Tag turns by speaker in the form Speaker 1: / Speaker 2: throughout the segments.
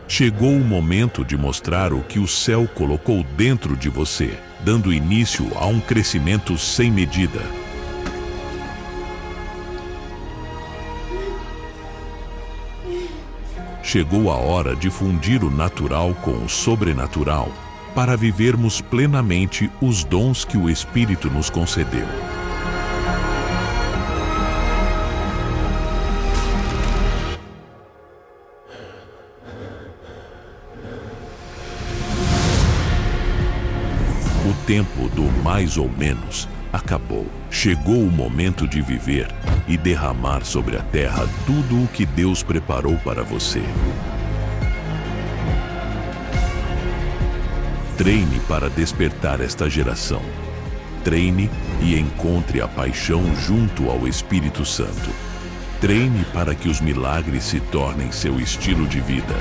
Speaker 1: Chegou o momento de mostrar o que o céu colocou dentro de você, dando início a um crescimento sem medida. Chegou a hora de fundir o natural com o sobrenatural, para vivermos plenamente os dons que o Espírito nos concedeu. O tempo do mais ou menos acabou. Chegou o momento de viver e derramar sobre a terra tudo o que Deus preparou para você. Treine para despertar esta geração. Treine e encontre a paixão junto ao Espírito Santo. Treine para que os milagres se tornem seu estilo de vida.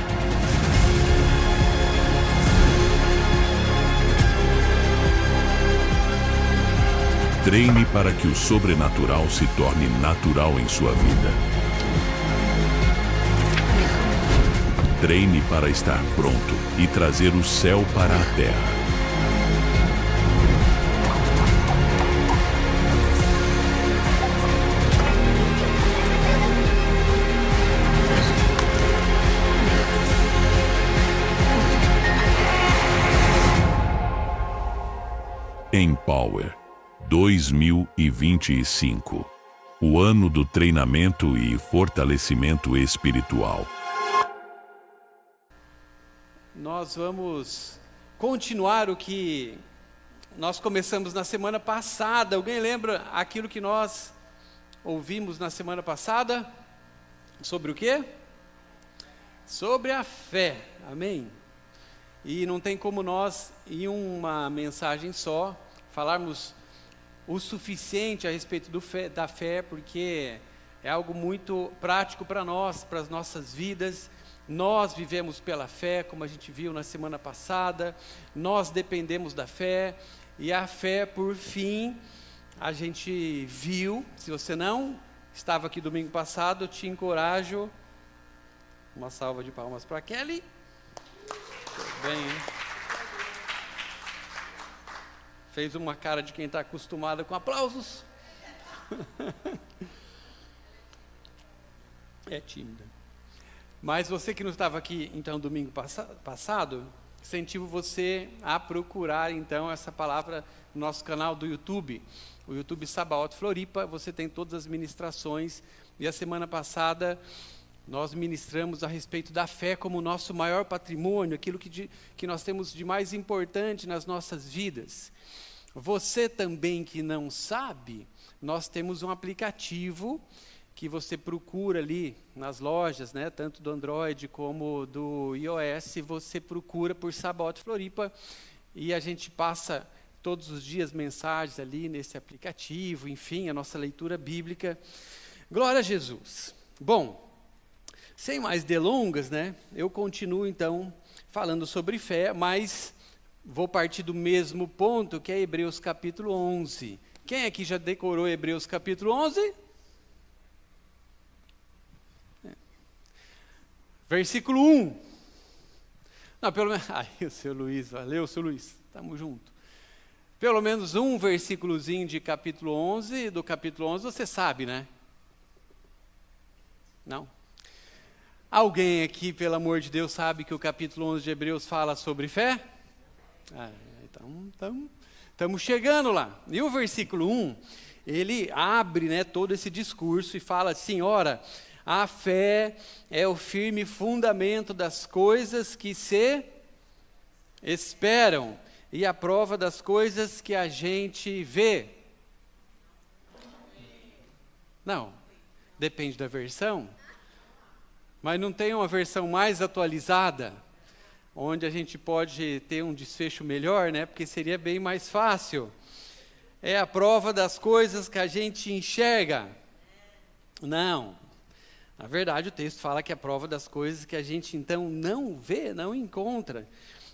Speaker 1: Treine para que o sobrenatural se torne natural em sua vida. Treine para estar pronto e trazer o céu para a terra. Empower 2025, o ano do treinamento e fortalecimento espiritual.
Speaker 2: Nós vamos continuar o que nós começamos na semana passada. Alguém lembra aquilo que nós ouvimos na semana passada? Sobre o quê? Sobre a fé, amém? E não tem como nós, em uma mensagem só, falarmos o suficiente a respeito da fé, porque é algo muito prático para nós, para as nossas vidas. Nós vivemos pela fé, como a gente viu na semana passada, nós dependemos da fé, e a fé, por fim, a gente viu. Se você não estava aqui domingo passado, eu te encorajo, uma salva de palmas para Kelly. Bem, hein? Fez uma cara de quem está acostumado com aplausos. É tímida. Mas você que não estava aqui, então, domingo passado, incentivo você a procurar, então, essa palavra no nosso canal do YouTube. O YouTube Sabaoth Floripa, você tem todas as ministrações. E a semana passada, nós ministramos a respeito da fé como o nosso maior patrimônio, aquilo que nós temos de mais importante nas nossas vidas. Você também que não sabe, nós temos um aplicativo que você procura ali nas lojas, né, tanto do Android como do iOS, você procura por Sabaoth Floripa, e a gente passa todos os dias mensagens ali nesse aplicativo, enfim, a nossa leitura bíblica. Glória a Jesus. Bom, sem mais delongas, né, eu continuo então falando sobre fé, mas vou partir do mesmo ponto, que é Hebreus capítulo 11. Quem aqui já decorou Hebreus capítulo 11? Versículo 1. Não, pelo menos... Ai, o seu Luiz, valeu, seu Luiz, estamos juntos. Pelo menos um versículozinho de capítulo 11, do capítulo 11, você sabe, né? Não? Alguém aqui, pelo amor de Deus, sabe que o capítulo 11 de Hebreus fala sobre fé? Então, estamos chegando lá. E o versículo 1, ele abre, né, todo esse discurso e fala assim, ora, a fé é o firme fundamento das coisas que se esperam e a prova das coisas que a gente vê. Não, depende da versão, mas não tem uma versão mais atualizada, onde a gente pode ter um desfecho melhor, né? Porque seria bem mais fácil. É a prova das coisas que a gente enxerga. Não. Na verdade, o texto fala que é a prova das coisas que a gente, então, não vê, não encontra.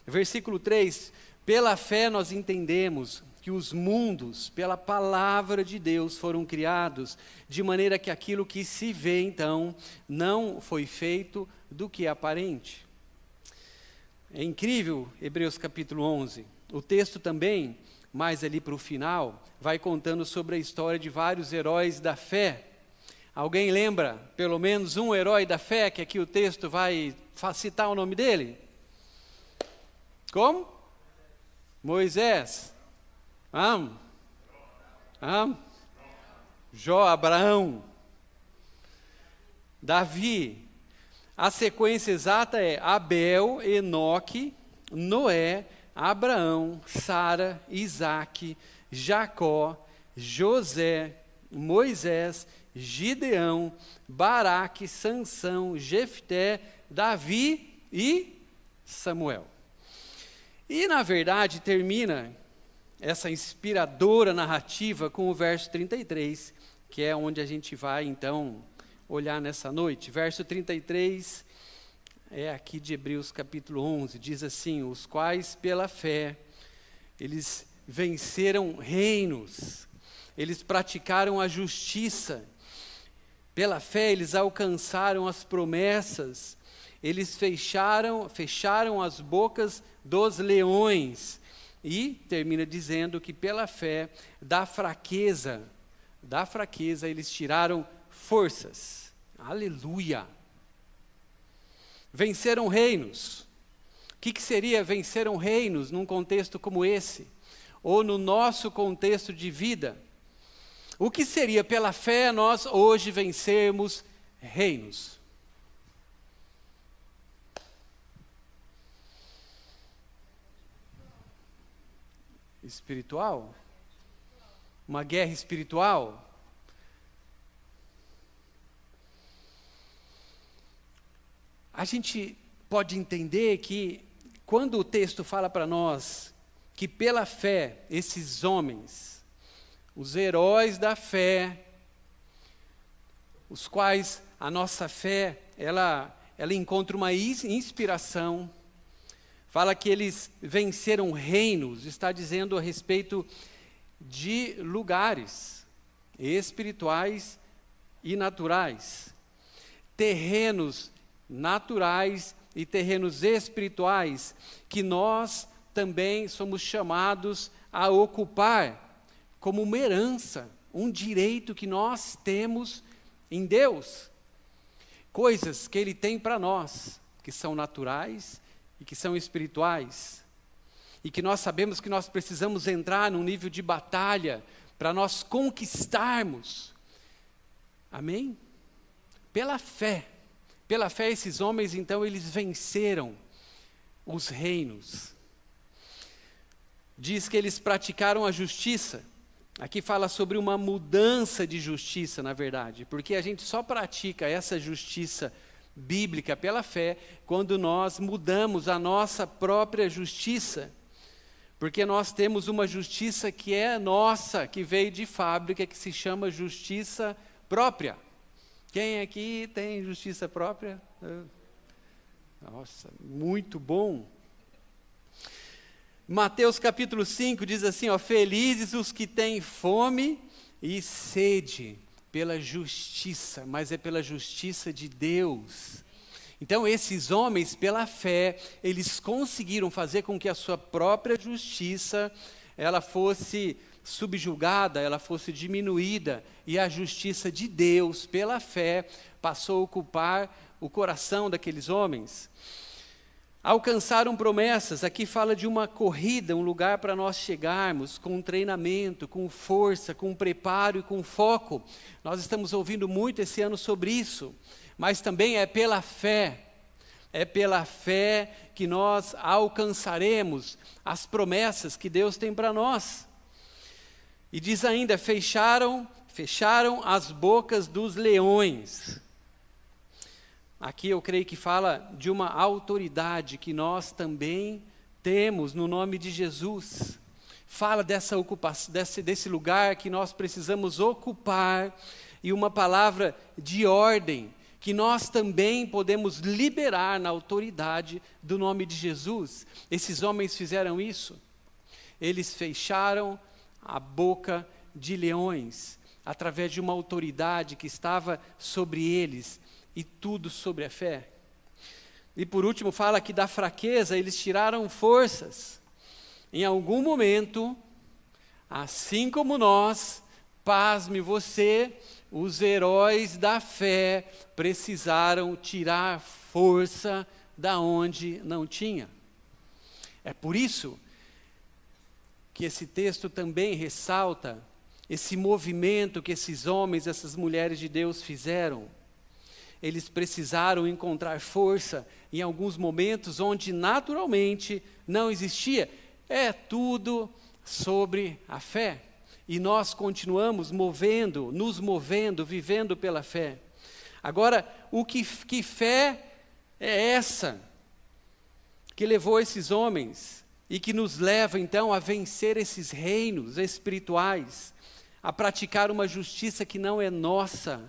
Speaker 2: Versículo 3, pela fé nós entendemos que os mundos, pela palavra de Deus, foram criados, de maneira que aquilo que se vê, então, não foi feito do que é aparente. É incrível, Hebreus capítulo 11. O texto também, mais ali para o final, vai contando sobre a história de vários heróis da fé. Alguém lembra, pelo menos um herói da fé, que aqui o texto vai citar o nome dele? Como? Moisés. Jó, Abraão. Davi. A sequência exata é Abel, Enoque, Noé, Abraão, Sara, Isaque, Jacó, José, Moisés, Gideão, Baraque, Sansão, Jefté, Davi e Samuel. E, na verdade, termina essa inspiradora narrativa com o verso 33, que é onde a gente vai, então, olhar nessa noite. Verso 33 é aqui de Hebreus capítulo 11, diz assim: os quais, pela fé, eles venceram reinos, eles praticaram a justiça, pela fé eles alcançaram as promessas, eles fecharam as bocas dos leões. E termina dizendo que pela fé, da fraqueza eles tiraram forças. Aleluia! Venceram reinos. O que seria venceram reinos num contexto como esse? Ou no nosso contexto de vida? O que seria pela fé nós hoje vencermos reinos? Espiritual? Uma guerra espiritual? A gente pode entender que quando o texto fala para nós que pela fé esses homens, os heróis da fé, os quais a nossa fé, ela encontra uma inspiração, fala que eles venceram reinos, está dizendo a respeito de lugares espirituais e naturais, terrenos naturais e terrenos espirituais, que nós também somos chamados a ocupar como uma herança, um direito que nós temos em Deus. Coisas que Ele tem para nós, que são naturais e que são espirituais. E que nós sabemos que nós precisamos entrar num nível de batalha para nós conquistarmos. Amém? Pela fé. Pela fé, esses homens, então, eles venceram os reinos. Diz que eles praticaram a justiça. Aqui fala sobre uma mudança de justiça, na verdade, porque a gente só pratica essa justiça bíblica pela fé quando nós mudamos a nossa própria justiça. Porque nós temos uma justiça que é nossa, que veio de fábrica, que se chama justiça própria. Quem aqui tem justiça própria? Nossa, muito bom. Mateus capítulo 5 diz assim, felizes os que têm fome e sede pela justiça, mas é pela justiça de Deus. Então esses homens, pela fé, eles conseguiram fazer com que a sua própria justiça, ela fosse subjugada, ela fosse diminuída, e a justiça de Deus, pela fé, passou a ocupar o coração daqueles homens. Alcançaram promessas, aqui fala de uma corrida, um lugar para nós chegarmos, com treinamento, com força, com preparo e com foco. Nós estamos ouvindo muito esse ano sobre isso, mas também é pela fé que nós alcançaremos as promessas que Deus tem para nós. E diz ainda, fecharam as bocas dos leões. Aqui eu creio que fala de uma autoridade que nós também temos no nome de Jesus. Fala dessa ocupação, desse lugar que nós precisamos ocupar, e uma palavra de ordem, que nós também podemos liberar na autoridade do nome de Jesus. Esses homens fizeram isso. Eles fecharam a boca de leões, através de uma autoridade que estava sobre eles, e tudo sobre a fé. E por último fala que da fraqueza eles tiraram forças. Em algum momento, assim como nós, pasme você, os heróis da fé precisaram tirar força da onde não tinha. É por isso que esse texto também ressalta esse movimento que esses homens, essas mulheres de Deus fizeram. Eles precisaram encontrar força em alguns momentos onde naturalmente não existia. É tudo sobre a fé. E nós continuamos nos movendo, vivendo pela fé. Agora, que fé é essa que levou esses homens e que nos leva então a vencer esses reinos espirituais, a praticar uma justiça que não é nossa,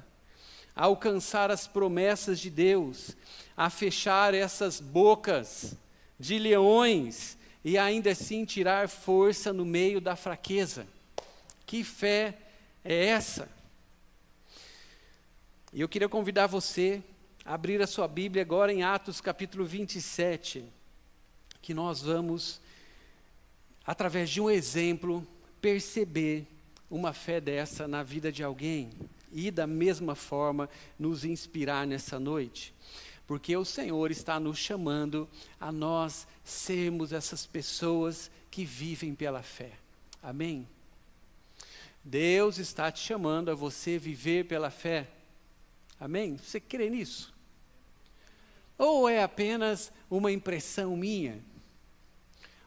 Speaker 2: a alcançar as promessas de Deus, a fechar essas bocas de leões e ainda assim tirar força no meio da fraqueza? Que fé é essa? E eu queria convidar você a abrir a sua Bíblia agora em Atos capítulo 27, que nós vamos, através de um exemplo, perceber uma fé dessa na vida de alguém e da mesma forma nos inspirar nessa noite. Porque o Senhor está nos chamando a nós sermos essas pessoas que vivem pela fé. Amém? Deus está te chamando a você viver pela fé. Amém? Você crê nisso? Ou é apenas uma impressão minha?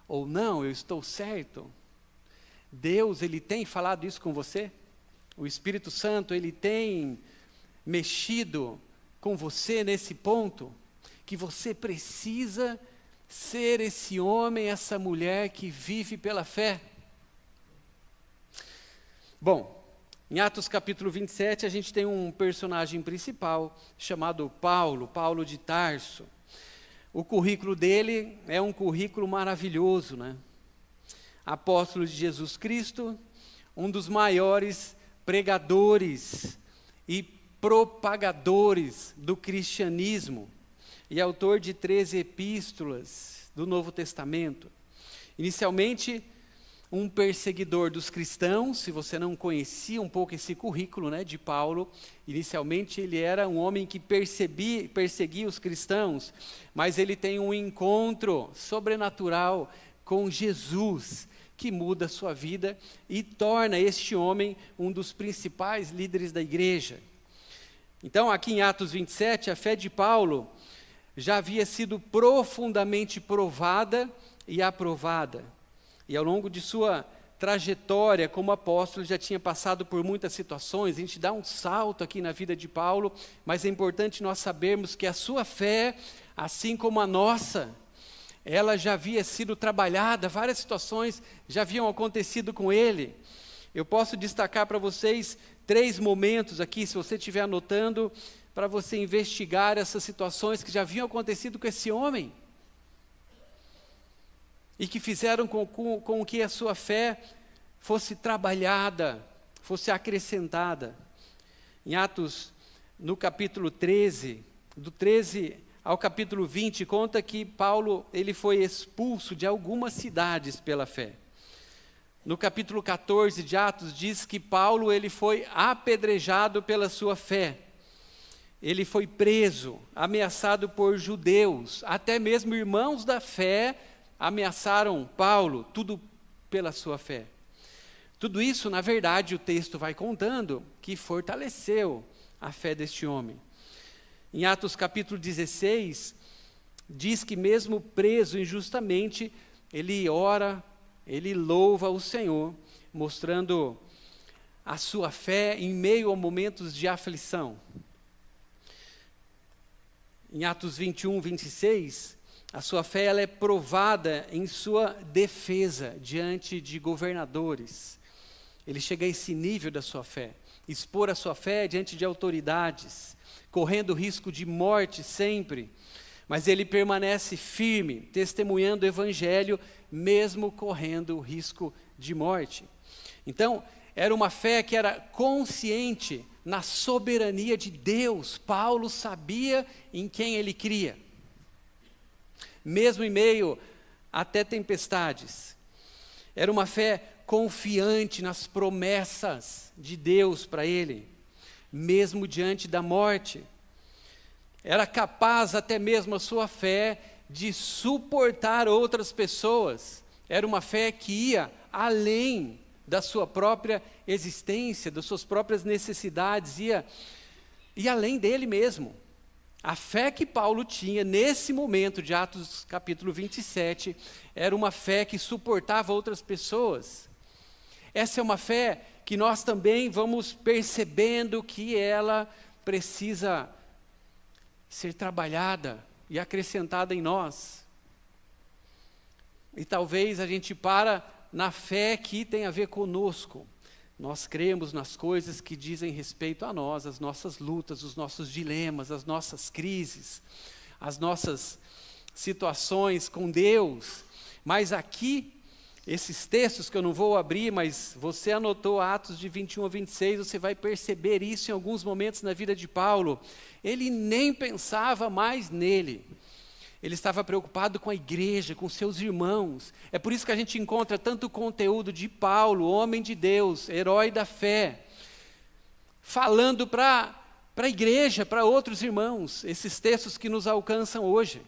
Speaker 2: Ou não, eu estou certo? Deus, Ele tem falado isso com você? O Espírito Santo, Ele tem mexido com você nesse ponto? Que você precisa ser esse homem, essa mulher que vive pela fé? Bom, em Atos capítulo 27, a gente tem um personagem principal chamado Paulo de Tarso. O currículo dele é um currículo maravilhoso, né? Apóstolo de Jesus Cristo, um dos maiores pregadores e propagadores do cristianismo, e autor de 13 epístolas do Novo Testamento. Inicialmente, um perseguidor dos cristãos. Se você não conhecia um pouco esse currículo, né, de Paulo, inicialmente ele era um homem que perseguia os cristãos, mas ele tem um encontro sobrenatural com Jesus, que muda a sua vida e torna este homem um dos principais líderes da igreja. Então, aqui em Atos 27, a fé de Paulo já havia sido profundamente provada e aprovada. E ao longo de sua trajetória como apóstolo, já tinha passado por muitas situações. A gente dá um salto aqui na vida de Paulo, mas é importante nós sabermos que a sua fé, assim como a nossa, ela já havia sido trabalhada, várias situações já haviam acontecido com ele. Eu posso destacar para vocês 3 momentos aqui, se você estiver anotando, para você investigar essas situações que já haviam acontecido com esse homem e que fizeram com que a sua fé fosse trabalhada, fosse acrescentada. Em Atos, no capítulo 13, do 13 ao capítulo 20, conta que Paulo ele foi expulso de algumas cidades pela fé. No capítulo 14 de Atos, diz que Paulo ele foi apedrejado pela sua fé. Ele foi preso, ameaçado por judeus, até mesmo irmãos da fé ameaçaram Paulo, tudo pela sua fé. Tudo isso, na verdade, o texto vai contando que fortaleceu a fé deste homem. Em Atos capítulo 16, diz que mesmo preso injustamente, ele ora, ele louva o Senhor, mostrando a sua fé em meio a momentos de aflição. Em Atos 21, 26, a sua fé ela é provada em sua defesa diante de governadores. Ele chega a esse nível da sua fé, expor a sua fé diante de autoridades, correndo risco de morte sempre, Mas ele permanece firme, testemunhando o evangelho, mesmo correndo o risco de morte. Então, era uma fé que era consciente na soberania de Deus. Paulo sabia em quem ele cria. Mesmo em meio até tempestades. Era uma fé confiante nas promessas de Deus para ele, mesmo diante da morte. Era capaz até mesmo a sua fé de suportar outras pessoas. Era uma fé que ia além da sua própria existência, das suas próprias necessidades, ia além dele mesmo. A fé que Paulo tinha nesse momento de Atos capítulo 27, era uma fé que suportava outras pessoas. Essa é uma fé que nós também vamos percebendo que ela precisa ser trabalhada e acrescentada em nós. E talvez a gente para na fé que tem a ver conosco. Nós cremos nas coisas que dizem respeito a nós, as nossas lutas, os nossos dilemas, as nossas crises, as nossas situações com Deus. Mas aqui, esses textos que eu não vou abrir, mas você anotou Atos de 21 a 26, você vai perceber isso em alguns momentos na vida de Paulo. Ele nem pensava mais nele. Ele estava preocupado com a igreja, com seus irmãos. É por isso que a gente encontra tanto conteúdo de Paulo, homem de Deus, herói da fé, falando para a igreja, para outros irmãos, esses textos que nos alcançam hoje.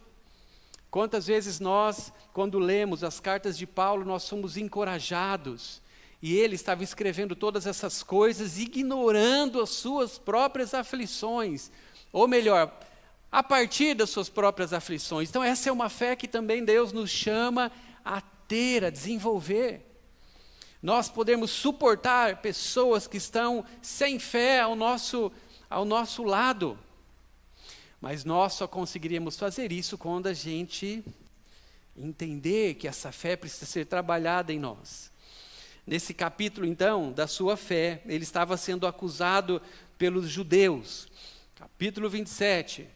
Speaker 2: Quantas vezes nós, quando lemos as cartas de Paulo, nós somos encorajados, e ele estava escrevendo todas essas coisas, ignorando as suas próprias aflições, ou melhor, a partir das suas próprias aflições. Então essa é uma fé que também Deus nos chama a ter, a desenvolver. Nós podemos suportar pessoas que estão sem fé ao nosso lado. Mas nós só conseguiríamos fazer isso quando a gente entender que essa fé precisa ser trabalhada em nós. Nesse capítulo, então, da sua fé, ele estava sendo acusado pelos judeus. Capítulo 27,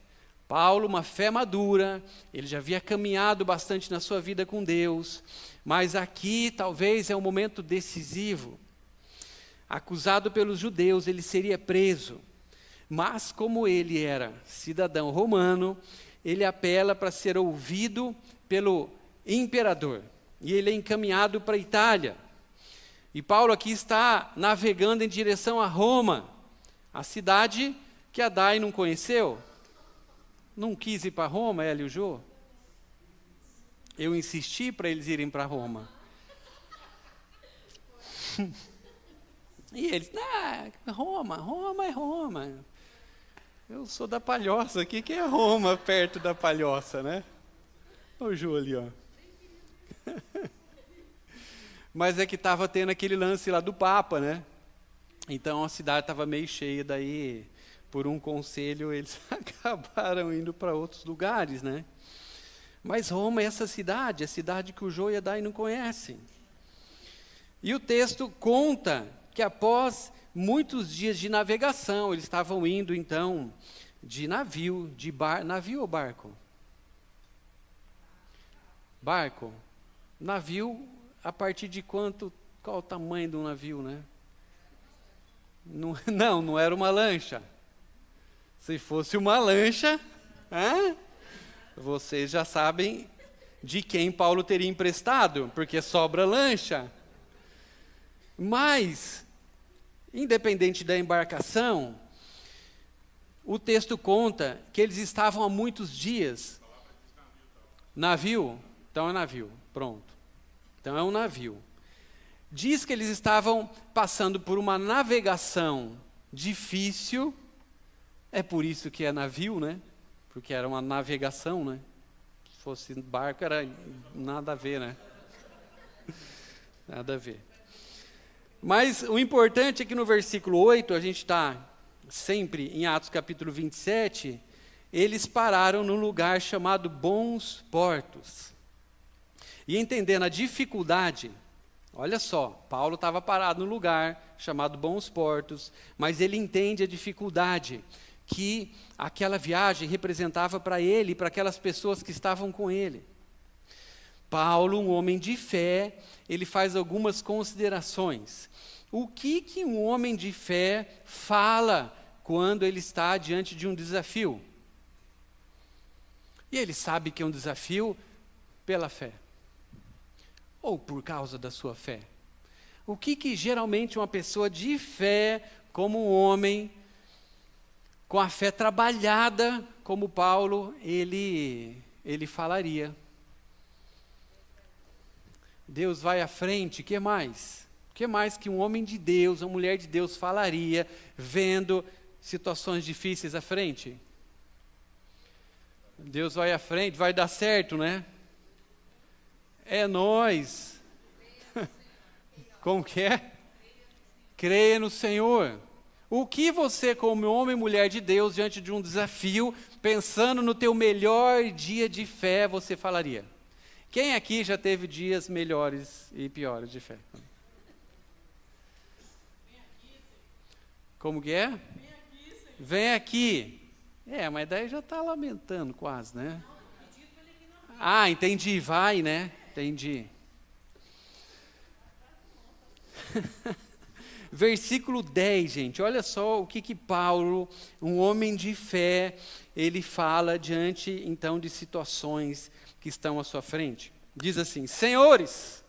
Speaker 2: Paulo, uma fé madura, ele já havia caminhado bastante na sua vida com Deus, mas aqui talvez é um momento decisivo. Acusado pelos judeus, ele seria preso. Mas como ele era cidadão romano, ele apela para ser ouvido pelo imperador. E ele é encaminhado para a Itália. E Paulo aqui está navegando em direção a Roma, a cidade que a Dai não conheceu. Não quis ir para Roma, ela e o Jô? Eu insisti para eles irem para Roma. E eles, Roma é Roma. Eu sou da Palhoça aqui, que é Roma, perto da Palhoça, né? Olha o Jô ali, ó. Mas é que estava tendo aquele lance lá do Papa, né? Então a cidade estava meio cheia, daí, por um conselho, eles acabaram indo para outros lugares, né? Mas Roma é essa cidade, a cidade que o Jô e a Dai não conhecem. E o texto conta que após muitos dias de navegação, eles estavam indo então de navio, navio ou barco? Barco. Navio, a partir de qual o tamanho do navio, né? Não era uma lancha. Se fosse uma lancha, vocês já sabem de quem Paulo teria emprestado, porque sobra lancha. Mas, independente da embarcação, o texto conta que eles estavam há muitos dias. Navio? Então é navio, pronto. Então é um navio. Diz que eles estavam passando por uma navegação difícil. É por isso que é navio, né? Porque era uma navegação, né? Se fosse barco, era nada a ver, né? Nada a ver. Mas o importante é que no versículo 8, a gente está sempre em Atos capítulo 27, eles pararam num lugar chamado Bons Portos. E entendendo a dificuldade, olha só, Paulo estava parado num lugar chamado Bons Portos, mas ele entende a dificuldade que aquela viagem representava para ele e para aquelas pessoas que estavam com ele. Paulo, um homem de fé, ele faz algumas considerações. O que um homem de fé fala quando ele está diante de um desafio? E ele sabe que é um desafio pela fé, ou por causa da sua fé. O que geralmente uma pessoa de fé, como um homem, com a fé trabalhada, como Paulo, ele falaria? Deus vai à frente, o que mais? O que mais que um homem de Deus, uma mulher de Deus falaria, vendo situações difíceis à frente? Deus vai à frente, vai dar certo, né? É nós. Como que é? Creia no Senhor. O que você, como homem e mulher de Deus, diante de um desafio, pensando no teu melhor dia de fé, você falaria? Quem aqui já teve dias melhores e piores de fé? Como que é? Vem aqui. Mas daí já está lamentando quase, né? Ah, entendi, vai, né? Entendi. Versículo 10, gente, olha só o que Paulo, um homem de fé, ele fala diante, então, de situações que estão à sua frente. Diz assim: Senhores,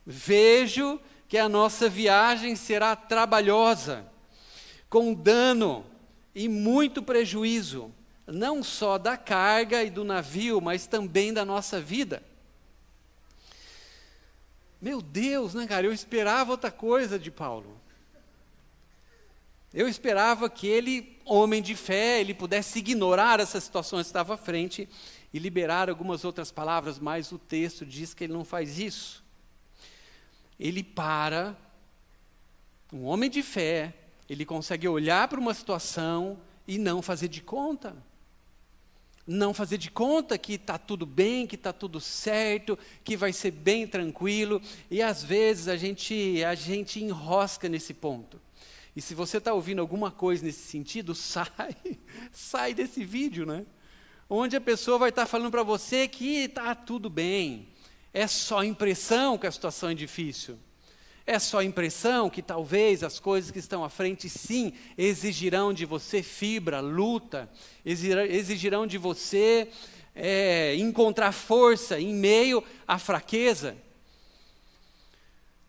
Speaker 2: vejo que a nossa viagem será trabalhosa, com dano e muito prejuízo, não só da carga e do navio, mas também da nossa vida. Meu Deus, né, cara? Eu esperava outra coisa de Paulo. Eu esperava que ele, homem de fé, ele pudesse ignorar essa situação que estava à frente e liberar algumas outras palavras, mas o texto diz que ele não faz isso. Ele para, um homem de fé, ele consegue olhar para uma situação e não fazer de conta. Não fazer de conta que está tudo bem, que está tudo certo, que vai ser bem tranquilo. E às vezes a gente enrosca nesse ponto. E se você está ouvindo alguma coisa nesse sentido, sai desse vídeo, né? Onde a pessoa vai estar falando para você que está tudo bem. É só impressão que a situação é difícil. É só impressão que talvez as coisas que estão à frente, sim, exigirão de você fibra, luta, exigirão de você encontrar força em meio à fraqueza.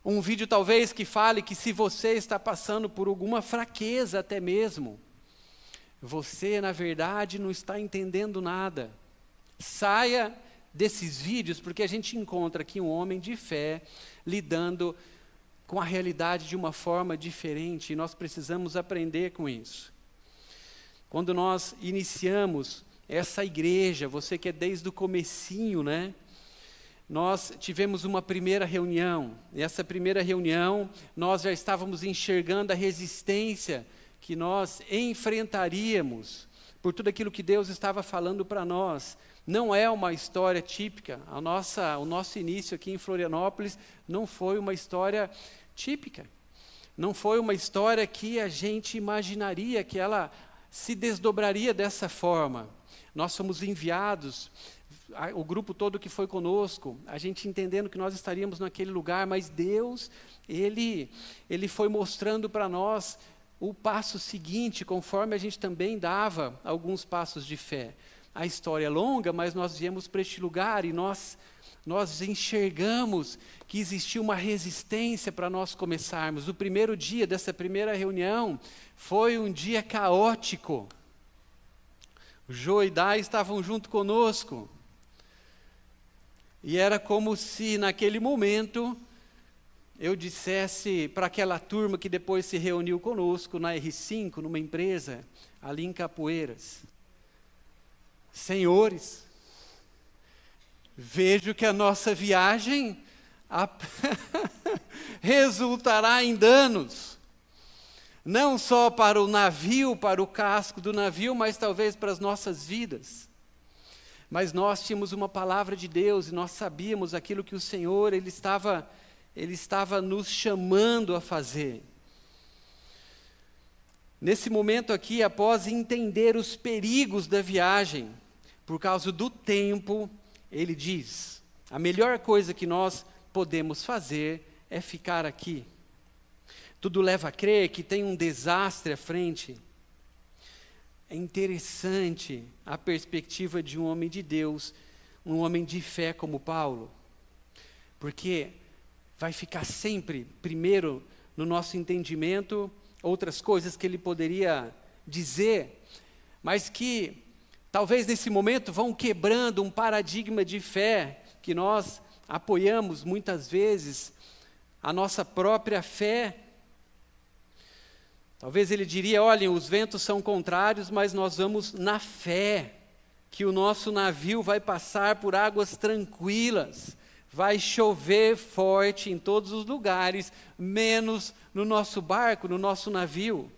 Speaker 2: Um vídeo talvez que fale que se você está passando por alguma fraqueza até mesmo, você, na verdade, não está entendendo nada. Saia desses vídeos, porque a gente encontra aqui um homem de fé lidando com a realidade de uma forma diferente, e nós precisamos aprender com isso. Quando nós iniciamos essa igreja, você que é desde o comecinho, né? Nós tivemos uma primeira reunião. Nessa primeira reunião, nós já estávamos enxergando a resistência que nós enfrentaríamos por tudo aquilo que Deus estava falando para nós. Não é uma história típica. O nosso início aqui em Florianópolis não foi uma história típica. Não foi uma história que a gente imaginaria que ela se desdobraria dessa forma. Nós fomos enviados, o grupo todo que foi conosco, a gente entendendo que nós estaríamos naquele lugar, mas Deus, Ele foi mostrando para nós o passo seguinte, conforme a gente também dava alguns passos de fé. A história é longa, mas nós viemos para este lugar e nós enxergamos que existia uma resistência para nós começarmos. O primeiro dia dessa primeira reunião foi um dia caótico. O Jô e Dai estavam junto conosco. E era como se naquele momento eu dissesse para aquela turma que depois se reuniu conosco na R5, numa empresa, ali em Capoeiras: Senhores, vejo que a nossa viagem resultará em danos, não só para o navio, para o casco do navio, mas talvez para as nossas vidas. Mas nós tínhamos uma palavra de Deus e nós sabíamos aquilo que o Senhor ele estava nos chamando a fazer. Nesse momento aqui, após entender os perigos da viagem, por causa do tempo, ele diz: a melhor coisa que nós podemos fazer é ficar aqui. Tudo leva a crer que tem um desastre à frente. É interessante a perspectiva de um homem de Deus, um homem de fé como Paulo, porque vai ficar sempre, primeiro, no nosso entendimento, outras coisas que ele poderia dizer, mas que talvez nesse momento vão quebrando um paradigma de fé que nós apoiamos muitas vezes, a nossa própria fé. Talvez ele diria: olhem, os ventos são contrários, mas nós vamos na fé, que o nosso navio vai passar por águas tranquilas, vai chover forte em todos os lugares, menos no nosso barco, no nosso navio.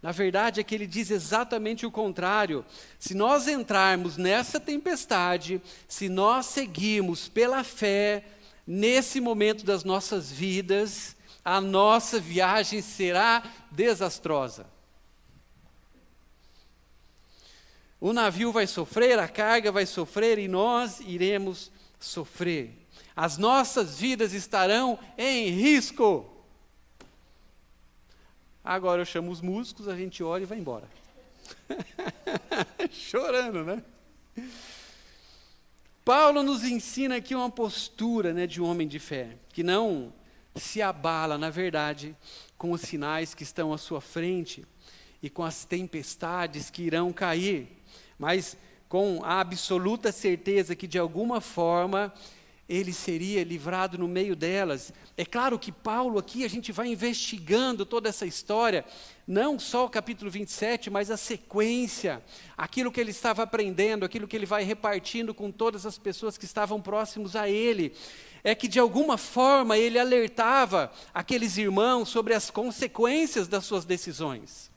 Speaker 2: Na verdade é que ele diz exatamente o contrário. Se nós entrarmos nessa tempestade, se nós seguirmos pela fé, nesse momento das nossas vidas, a nossa viagem será desastrosa. O navio vai sofrer, a carga vai sofrer e nós iremos sofrer. As nossas vidas estarão em risco. Agora eu chamo os músicos, a gente olha e vai embora. Chorando, né? Paulo nos ensina aqui uma postura, né, de um homem de fé, que não se abala, na verdade, com os sinais que estão à sua frente e com as tempestades que irão cair, mas com a absoluta certeza que, de alguma forma, ele seria livrado no meio delas. É claro que Paulo aqui, a gente vai investigando toda essa história, não só o capítulo 27, mas a sequência, aquilo que ele estava aprendendo, aquilo que ele vai repartindo com todas as pessoas que estavam próximos a ele, é que de alguma forma ele alertava aqueles irmãos sobre as consequências das suas decisões.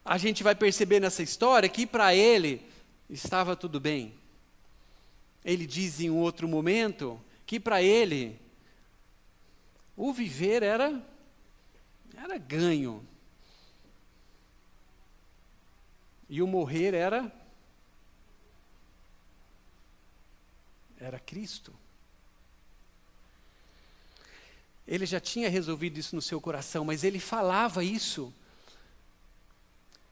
Speaker 2: A gente vai perceber nessa história que para ele estava tudo bem. Ele diz em um outro momento que para ele o viver era ganho. E o morrer era Cristo. Ele já tinha resolvido isso no seu coração, mas ele falava isso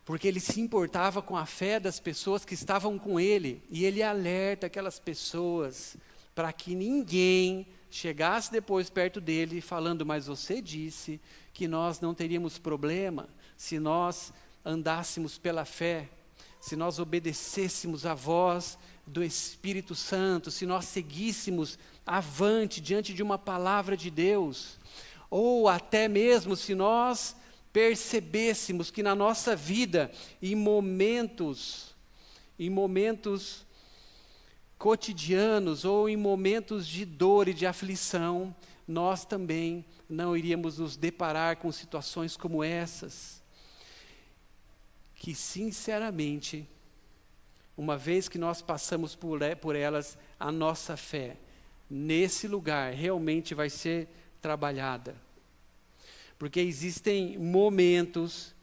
Speaker 2: porque ele se importava com a fé das pessoas que estavam com ele, e ele alerta aquelas pessoas para que ninguém chegasse depois perto dele falando: mas você disse que nós não teríamos problema se nós andássemos pela fé, se nós obedecêssemos à voz do Espírito Santo, se nós seguíssemos avante diante de uma palavra de Deus, ou até mesmo se nós percebêssemos que na nossa vida, em momentos cotidianos ou em momentos de dor e de aflição, nós também não iríamos nos deparar com situações como essas. Que sinceramente, uma vez que nós passamos por elas, a nossa fé nesse lugar realmente vai ser trabalhada. Porque existem momentos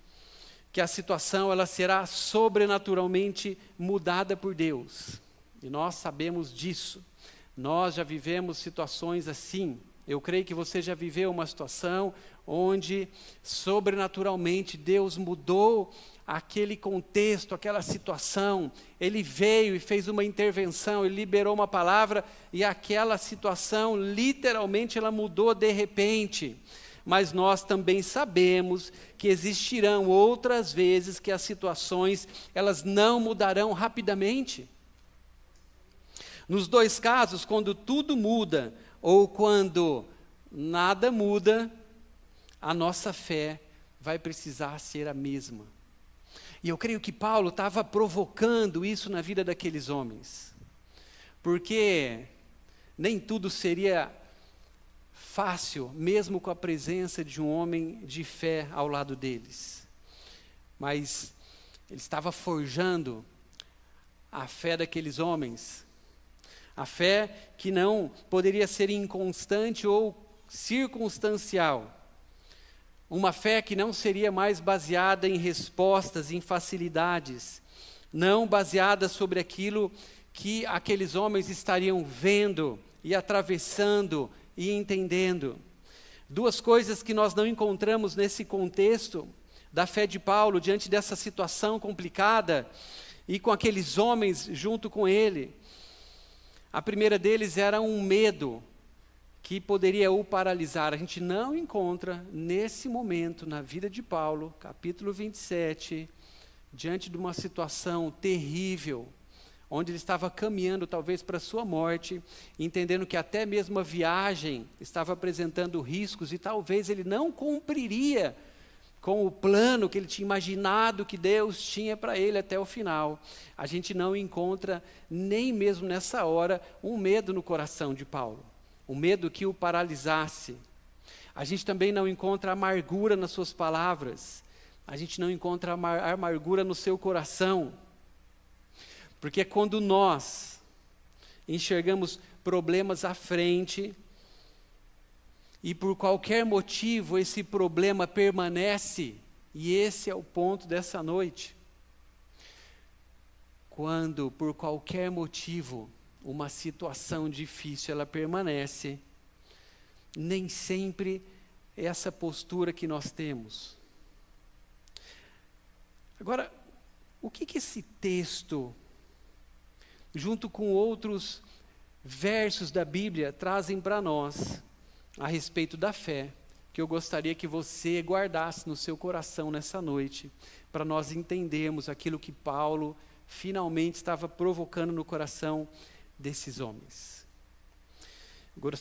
Speaker 2: que a situação ela será sobrenaturalmente mudada por Deus. E nós sabemos disso. Nós já vivemos situações assim. Eu creio que você já viveu uma situação onde sobrenaturalmente Deus mudou aquele contexto, aquela situação. Ele veio e fez uma intervenção, ele liberou uma palavra e aquela situação literalmente ela mudou de repente. Mas nós também sabemos que existirão outras vezes que as situações, elas não mudarão rapidamente. Nos dois casos, quando tudo muda ou quando nada muda, a nossa fé vai precisar ser a mesma. E eu creio que Paulo estava provocando isso na vida daqueles homens. Porque nem tudo seria fácil, mesmo com a presença de um homem de fé ao lado deles. Mas ele estava forjando a fé daqueles homens. A fé que não poderia ser inconstante ou circunstancial. Uma fé que não seria mais baseada em respostas, em facilidades, não baseada sobre aquilo que aqueles homens estariam vendo e atravessando e entendendo. Duas coisas que nós não encontramos nesse contexto da fé de Paulo, diante dessa situação complicada, e com aqueles homens junto com ele. A primeira deles era um medo que poderia o paralisar. A gente não encontra nesse momento, na vida de Paulo, capítulo 27, diante de uma situação terrível, onde ele estava caminhando talvez para a sua morte, entendendo que até mesmo a viagem estava apresentando riscos e talvez ele não cumpriria com o plano que ele tinha imaginado que Deus tinha para ele até o final. A gente não encontra, nem mesmo nessa hora, um medo no coração de Paulo, um medo que o paralisasse. A gente também não encontra amargura nas suas palavras, a gente não encontra amargura no seu coração, porque quando nós enxergamos problemas à frente, e por qualquer motivo esse problema permanece, e esse é o ponto dessa noite. Quando por qualquer motivo uma situação difícil ela permanece, nem sempre é essa postura que nós temos. Agora, o que esse texto, junto com outros versos da Bíblia, trazem para nós a respeito da fé, que eu gostaria que você guardasse no seu coração nessa noite, para nós entendermos aquilo que Paulo finalmente estava provocando no coração desses homens.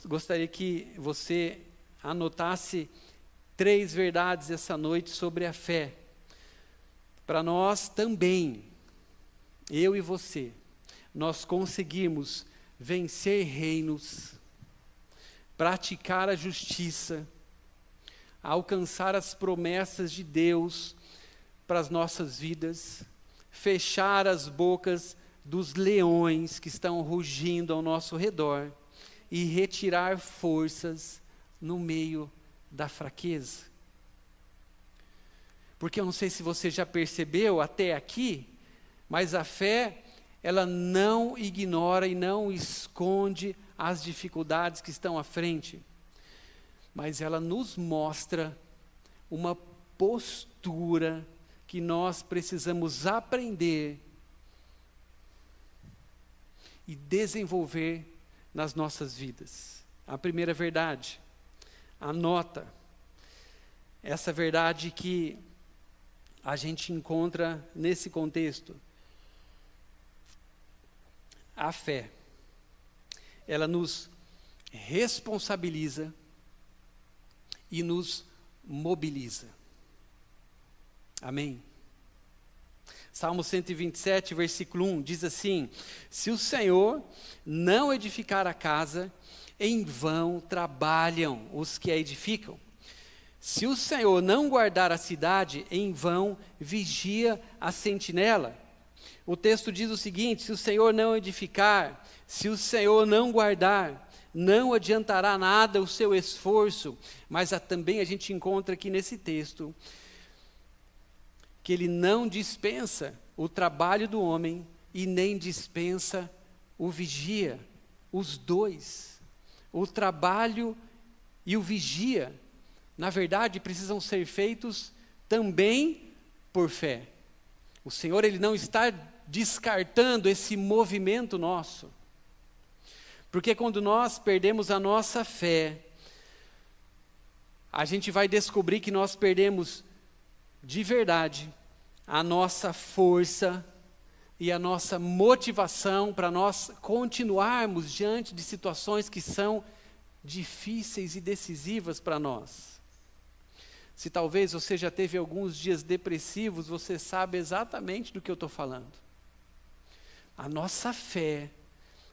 Speaker 2: Gostaria que você anotasse 3 verdades essa noite sobre a fé, para nós também, eu e você, nós conseguimos vencer reinos, praticar a justiça, alcançar as promessas de Deus para as nossas vidas, fechar as bocas dos leões que estão rugindo ao nosso redor e retirar forças no meio da fraqueza. Porque eu não sei se você já percebeu até aqui, mas a fé, ela não ignora e não esconde as dificuldades que estão à frente, mas ela nos mostra uma postura que nós precisamos aprender e desenvolver nas nossas vidas. A primeira verdade, anota, essa verdade que a gente encontra nesse contexto. A fé, ela nos responsabiliza e nos mobiliza. Amém? Salmo 127, versículo 1, diz assim: se o Senhor não edificar a casa, em vão trabalham os que a edificam. Se o Senhor não guardar a cidade, em vão vigia a sentinela. O texto diz o seguinte: se o Senhor não edificar, se o Senhor não guardar, não adiantará nada o seu esforço. Mas também a gente encontra aqui nesse texto que ele não dispensa o trabalho do homem e nem dispensa o vigia. Os dois, o trabalho e o vigia, na verdade, precisam ser feitos também por fé. O Senhor, ele não está descartando esse movimento nosso. Porque quando nós perdemos a nossa fé, a gente vai descobrir que nós perdemos de verdade a nossa força e a nossa motivação para nós continuarmos diante de situações que são difíceis e decisivas para nós. Se talvez você já teve alguns dias depressivos, você sabe exatamente do que eu estou falando. A nossa fé,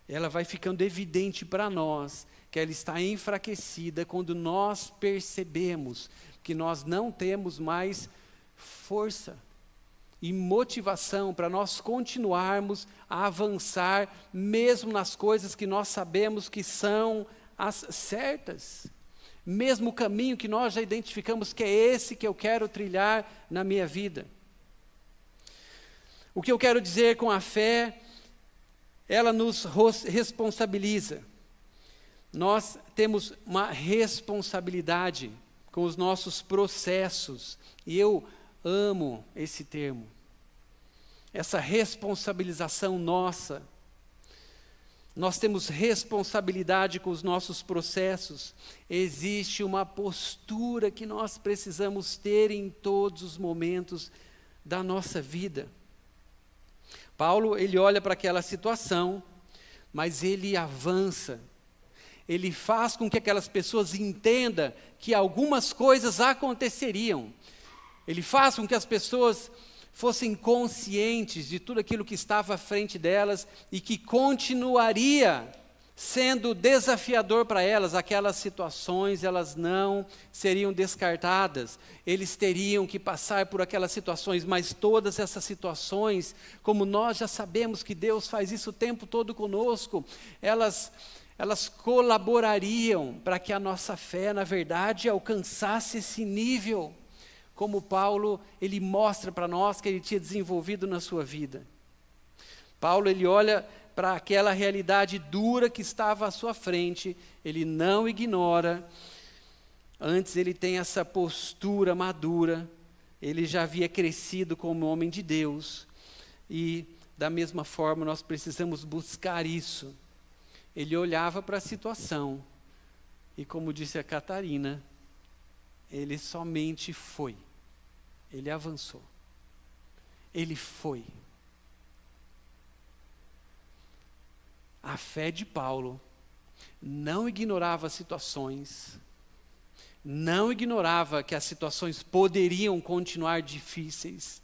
Speaker 2: ela vai ficando evidente para nós que ela está enfraquecida quando nós percebemos que nós não temos mais força e motivação para nós continuarmos a avançar, mesmo nas coisas que nós sabemos que são as certas, mesmo caminho que nós já identificamos que é esse que eu quero trilhar na minha vida. O que eu quero dizer com a fé, ela nos responsabiliza. Nós temos uma responsabilidade com os nossos processos, e eu amo esse termo. Essa responsabilização nossa. Nós temos responsabilidade com os nossos processos. Existe uma postura que nós precisamos ter em todos os momentos da nossa vida. Paulo, ele olha para aquela situação, mas ele avança. Ele faz com que aquelas pessoas entendam que algumas coisas aconteceriam. Ele faz com que as pessoas fossem conscientes de tudo aquilo que estava à frente delas e que continuaria sendo desafiador para elas. Aquelas situações, elas não seriam descartadas. Eles teriam que passar por aquelas situações, mas todas essas situações, como nós já sabemos que Deus faz isso o tempo todo conosco, elas colaborariam para que a nossa fé, na verdade, alcançasse esse nível, como Paulo, ele mostra para nós que ele tinha desenvolvido na sua vida. Paulo, ele olha para aquela realidade dura que estava à sua frente, ele não ignora, antes ele tem essa postura madura, ele já havia crescido como homem de Deus, e da mesma forma nós precisamos buscar isso. Ele olhava para a situação, e como disse a Catarina, ele somente foi. Ele avançou. Ele foi. A fé de Paulo não ignorava as situações, não ignorava que as situações poderiam continuar difíceis,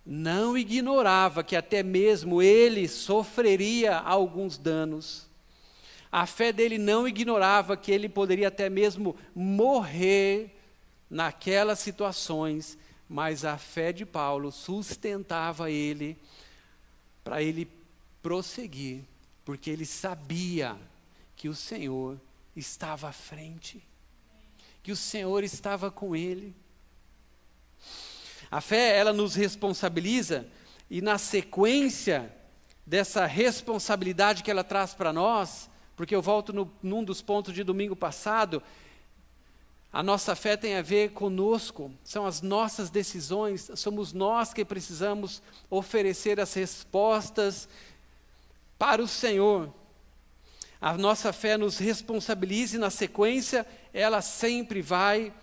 Speaker 2: não ignorava que até mesmo ele sofreria alguns danos. A fé dele não ignorava que ele poderia até mesmo morrer naquelas situações, mas a fé de Paulo sustentava ele para ele prosseguir, porque ele sabia que o Senhor estava à frente, que o Senhor estava com ele. A fé, ela nos responsabiliza, e na sequência dessa responsabilidade que ela traz para nós, porque eu volto num dos pontos de domingo passado, a nossa fé tem a ver conosco, são as nossas decisões, somos nós que precisamos oferecer as respostas para o Senhor. A nossa fé nos responsabiliza, e na sequência, ela sempre vai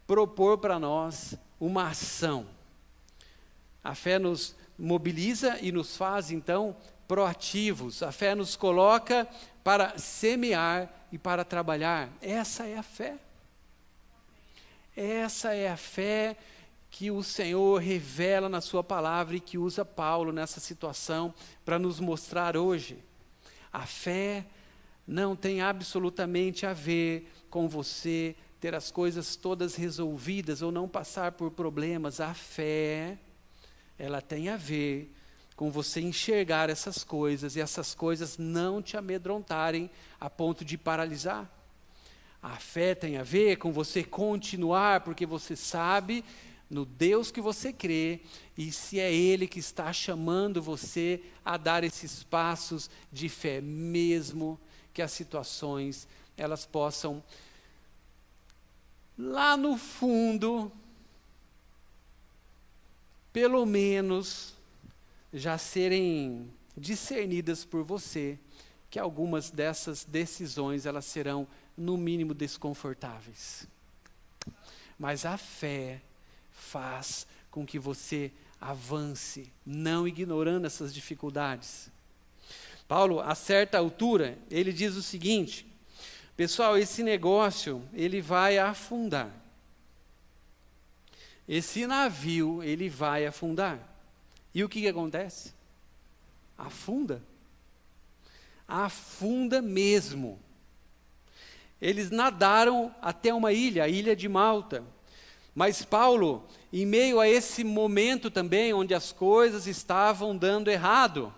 Speaker 2: propor para nós uma ação. A fé nos mobiliza e nos faz, então, proativos. A fé nos coloca para semear e para trabalhar. Essa é a fé. Essa é a fé que o Senhor revela na sua palavra e que usa Paulo nessa situação para nos mostrar hoje. A fé não tem absolutamente a ver com você ter as coisas todas resolvidas ou não passar por problemas. A fé, ela tem a ver com você enxergar essas coisas e essas coisas não te amedrontarem a ponto de paralisar. A fé tem a ver com você continuar, porque você sabe no Deus que você crê, e se é Ele que está chamando você a dar esses passos de fé, mesmo que as situações, elas possam, lá no fundo, pelo menos, já serem discernidas por você, que algumas dessas decisões, elas serão, no mínimo, desconfortáveis. Mas a fé faz com que você avance, não ignorando essas dificuldades. Paulo, a certa altura, ele diz o seguinte: pessoal, esse negócio, ele vai afundar. Esse navio, ele vai afundar. E o que acontece? Afunda. Afunda mesmo. Eles nadaram até uma ilha, a ilha de Malta. Mas Paulo, em meio a esse momento também, onde as coisas estavam dando errado,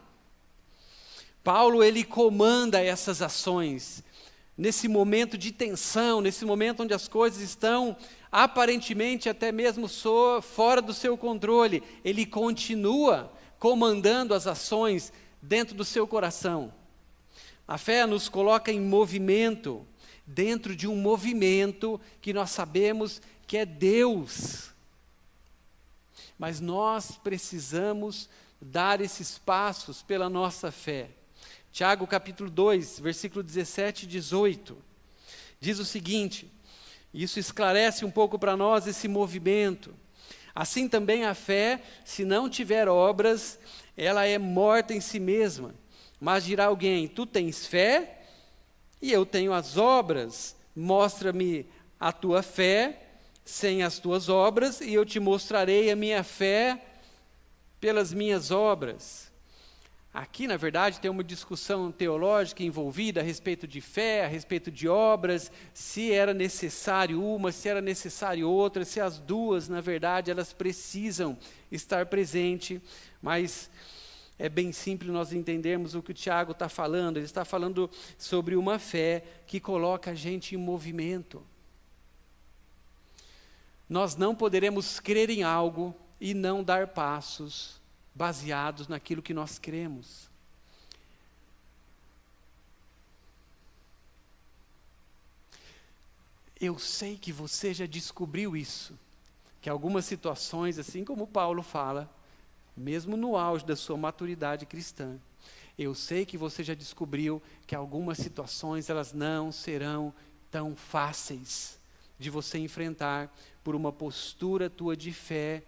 Speaker 2: Paulo, ele comanda essas ações. nesse momento de tensão, nesse momento onde as coisas estão aparentemente até mesmo fora do seu controle, Ele continua comandando as ações dentro do seu coração. A fé nos coloca em movimento, dentro de um movimento que nós sabemos que é Deus. Mas nós precisamos dar esses passos pela nossa fé. Tiago capítulo 2, versículo 17 e 18, diz o seguinte, isso esclarece um pouco para nós esse movimento. Assim também a fé, se não tiver obras, ela é morta em si mesma. Mas dirá alguém, tu tens fé e eu tenho as obras, mostra-me a tua fé sem as tuas obras e eu te mostrarei a minha fé pelas minhas obras. Aqui, na verdade, tem uma discussão teológica envolvida a respeito de fé, a respeito de obras, se era necessário uma, se era necessário outra, se as duas, na verdade, elas precisam estar presentes, mas é bem simples nós entendermos o que o Tiago está falando. Ele está falando sobre uma fé que coloca a gente em movimento. Nós não poderemos crer em algo e não dar passos baseados naquilo que nós cremos. Eu sei que você já descobriu isso, que algumas situações, assim como Paulo fala, mesmo no auge da sua maturidade cristã, eu sei que você já descobriu que algumas situações elas não serão tão fáceis de você enfrentar por uma postura tua de fé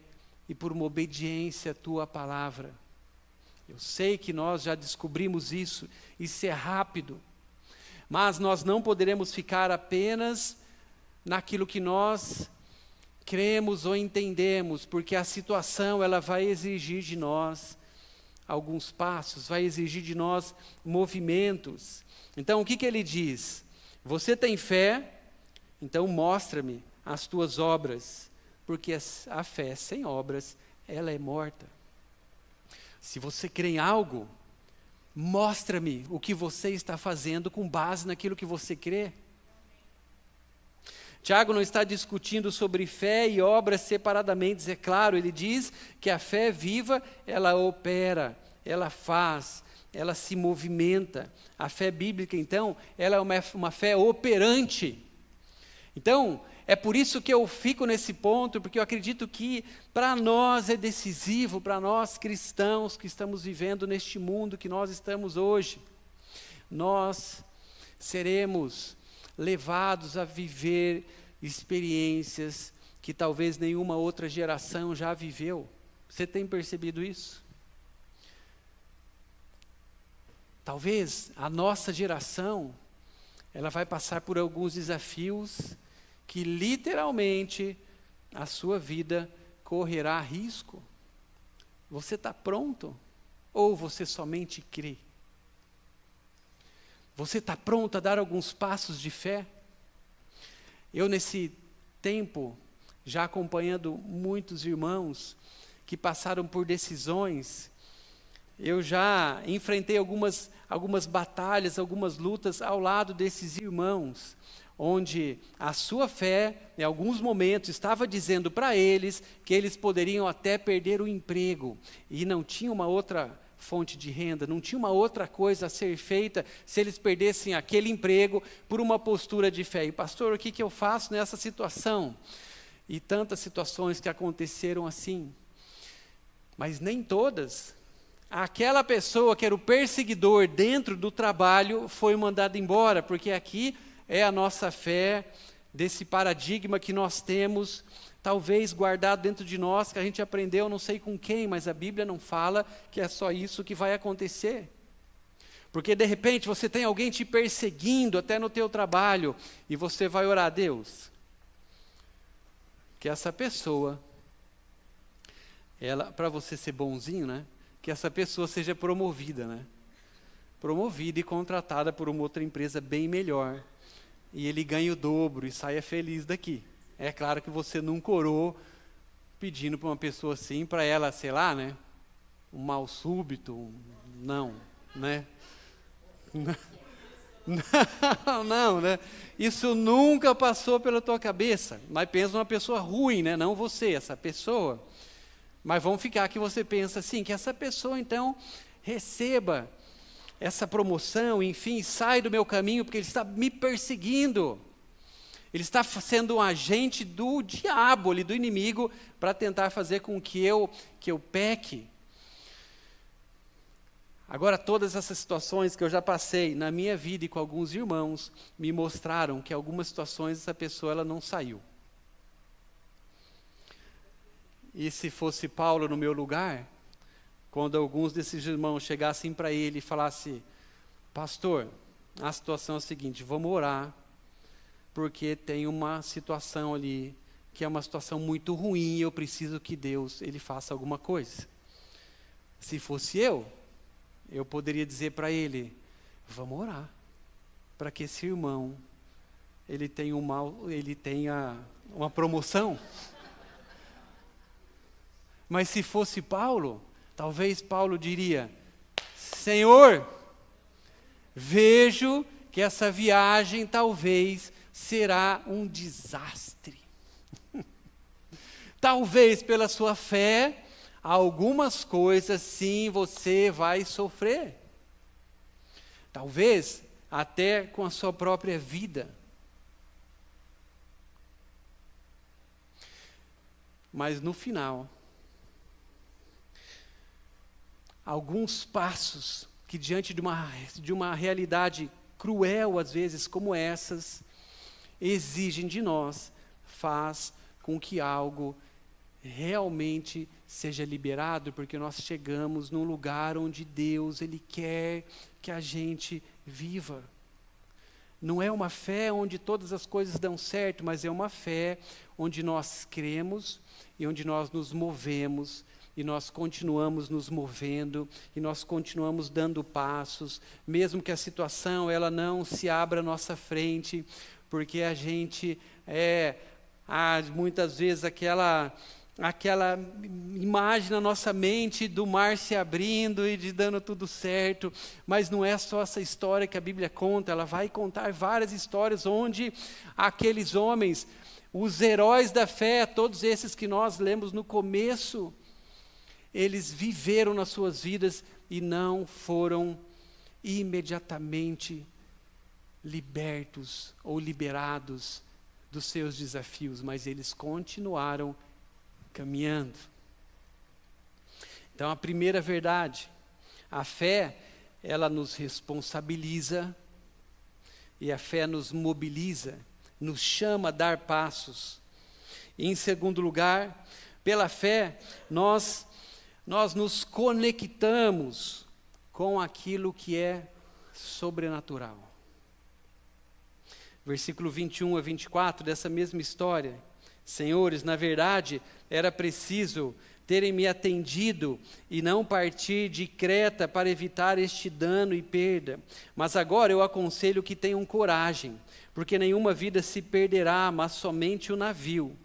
Speaker 2: e por uma obediência à tua palavra. Eu sei que nós já descobrimos isso é rápido, mas nós não poderemos ficar apenas naquilo que nós cremos ou entendemos, porque a situação ela vai exigir de nós alguns passos, vai exigir de nós movimentos. Então o que ele diz? Você tem fé, então mostra-me as tuas obras, porque a fé sem obras, ela é morta. Se você crê em algo, mostra-me o que você está fazendo com base naquilo que você crê. Tiago não está discutindo sobre fé e obras separadamente, é claro, ele diz que a fé viva, ela opera, ela faz, ela se movimenta. A fé bíblica, então, ela é uma fé operante. Então, é por isso que eu fico nesse ponto, porque eu acredito que para nós é decisivo, para nós cristãos que estamos vivendo neste mundo que nós estamos hoje, nós seremos levados a viver experiências que talvez nenhuma outra geração já viveu. Você tem percebido isso? Talvez a nossa geração, ela vai passar por alguns desafios que literalmente a sua vida correrá risco. Você está pronto? Ou você somente crê? Você está pronto a dar alguns passos de fé? Eu, nesse tempo, já acompanhando muitos irmãos que passaram por decisões, eu já enfrentei algumas batalhas, algumas lutas ao lado desses irmãos, onde a sua fé, em alguns momentos, estava dizendo para eles que eles poderiam até perder o emprego, e não tinha uma outra fonte de renda, não tinha uma outra coisa a ser feita se eles perdessem aquele emprego por uma postura de fé. E pastor, o que eu faço nessa situação? E tantas situações que aconteceram assim. Mas nem todas. Aquela pessoa que era o perseguidor dentro do trabalho foi mandada embora, porque aqui é a nossa fé, desse paradigma que nós temos, talvez guardado dentro de nós, que a gente aprendeu não sei com quem, mas a Bíblia não fala que é só isso que vai acontecer. Porque de repente você tem alguém te perseguindo até no teu trabalho, e você vai orar a Deus, que essa pessoa, para você ser bonzinho, né? Que essa pessoa seja promovida, né? Promovida e contratada por uma outra empresa bem melhor. E ele ganha o dobro e saia feliz daqui. É claro que você nunca orou pedindo para uma pessoa assim, para ela, sei lá, né? Um mal súbito, não, né? Não, né? Isso nunca passou pela tua cabeça. Mas pensa numa pessoa ruim, né? Não você, essa pessoa. Mas vamos ficar que você pensa assim, que essa pessoa então receba essa promoção, enfim, sai do meu caminho porque ele está me perseguindo. Ele está sendo um agente do diabo, do inimigo, para tentar fazer com que eu peque. Agora, todas essas situações que eu já passei na minha vida e com alguns irmãos, me mostraram que em algumas situações essa pessoa ela não saiu. E se fosse Paulo no meu lugar, quando alguns desses irmãos chegassem para ele e falassem, pastor, a situação é a seguinte, vamos orar, porque tem uma situação ali, que é uma situação muito ruim, e eu preciso que Deus ele faça alguma coisa. Se fosse eu poderia dizer para ele, vamos orar, para que esse irmão, ele tenha uma promoção. Mas se fosse Paulo, talvez Paulo diria, Senhor, vejo que essa viagem talvez será um desastre. Talvez pela sua fé, algumas coisas sim você vai sofrer. Talvez até com a sua própria vida. Mas no final, alguns passos que diante de uma realidade cruel, às vezes, como essas, exigem de nós, faz com que algo realmente seja liberado, porque nós chegamos num lugar onde Deus, Ele quer que a gente viva. Não é uma fé onde todas as coisas dão certo, mas é uma fé onde nós cremos e onde nós nos movemos, e nós continuamos nos movendo, e nós continuamos dando passos, mesmo que a situação ela não se abra à nossa frente, porque a gente muitas vezes aquela imagem na nossa mente do mar se abrindo e de dando tudo certo, mas não é só essa história que a Bíblia conta, ela vai contar várias histórias onde aqueles homens, os heróis da fé, todos esses que nós lemos no começo, eles viveram nas suas vidas e não foram imediatamente libertos ou liberados dos seus desafios, mas eles continuaram caminhando. Então, a primeira verdade, a fé, ela nos responsabiliza e a fé nos mobiliza, nos chama a dar passos. E, em segundo lugar, pela fé, nós nos conectamos com aquilo que é sobrenatural. Versículo 21 a 24 dessa mesma história. Senhores, na verdade, era preciso terem me atendido e não partir de Creta para evitar este dano e perda. Mas agora eu aconselho que tenham coragem, porque nenhuma vida se perderá, mas somente o navio.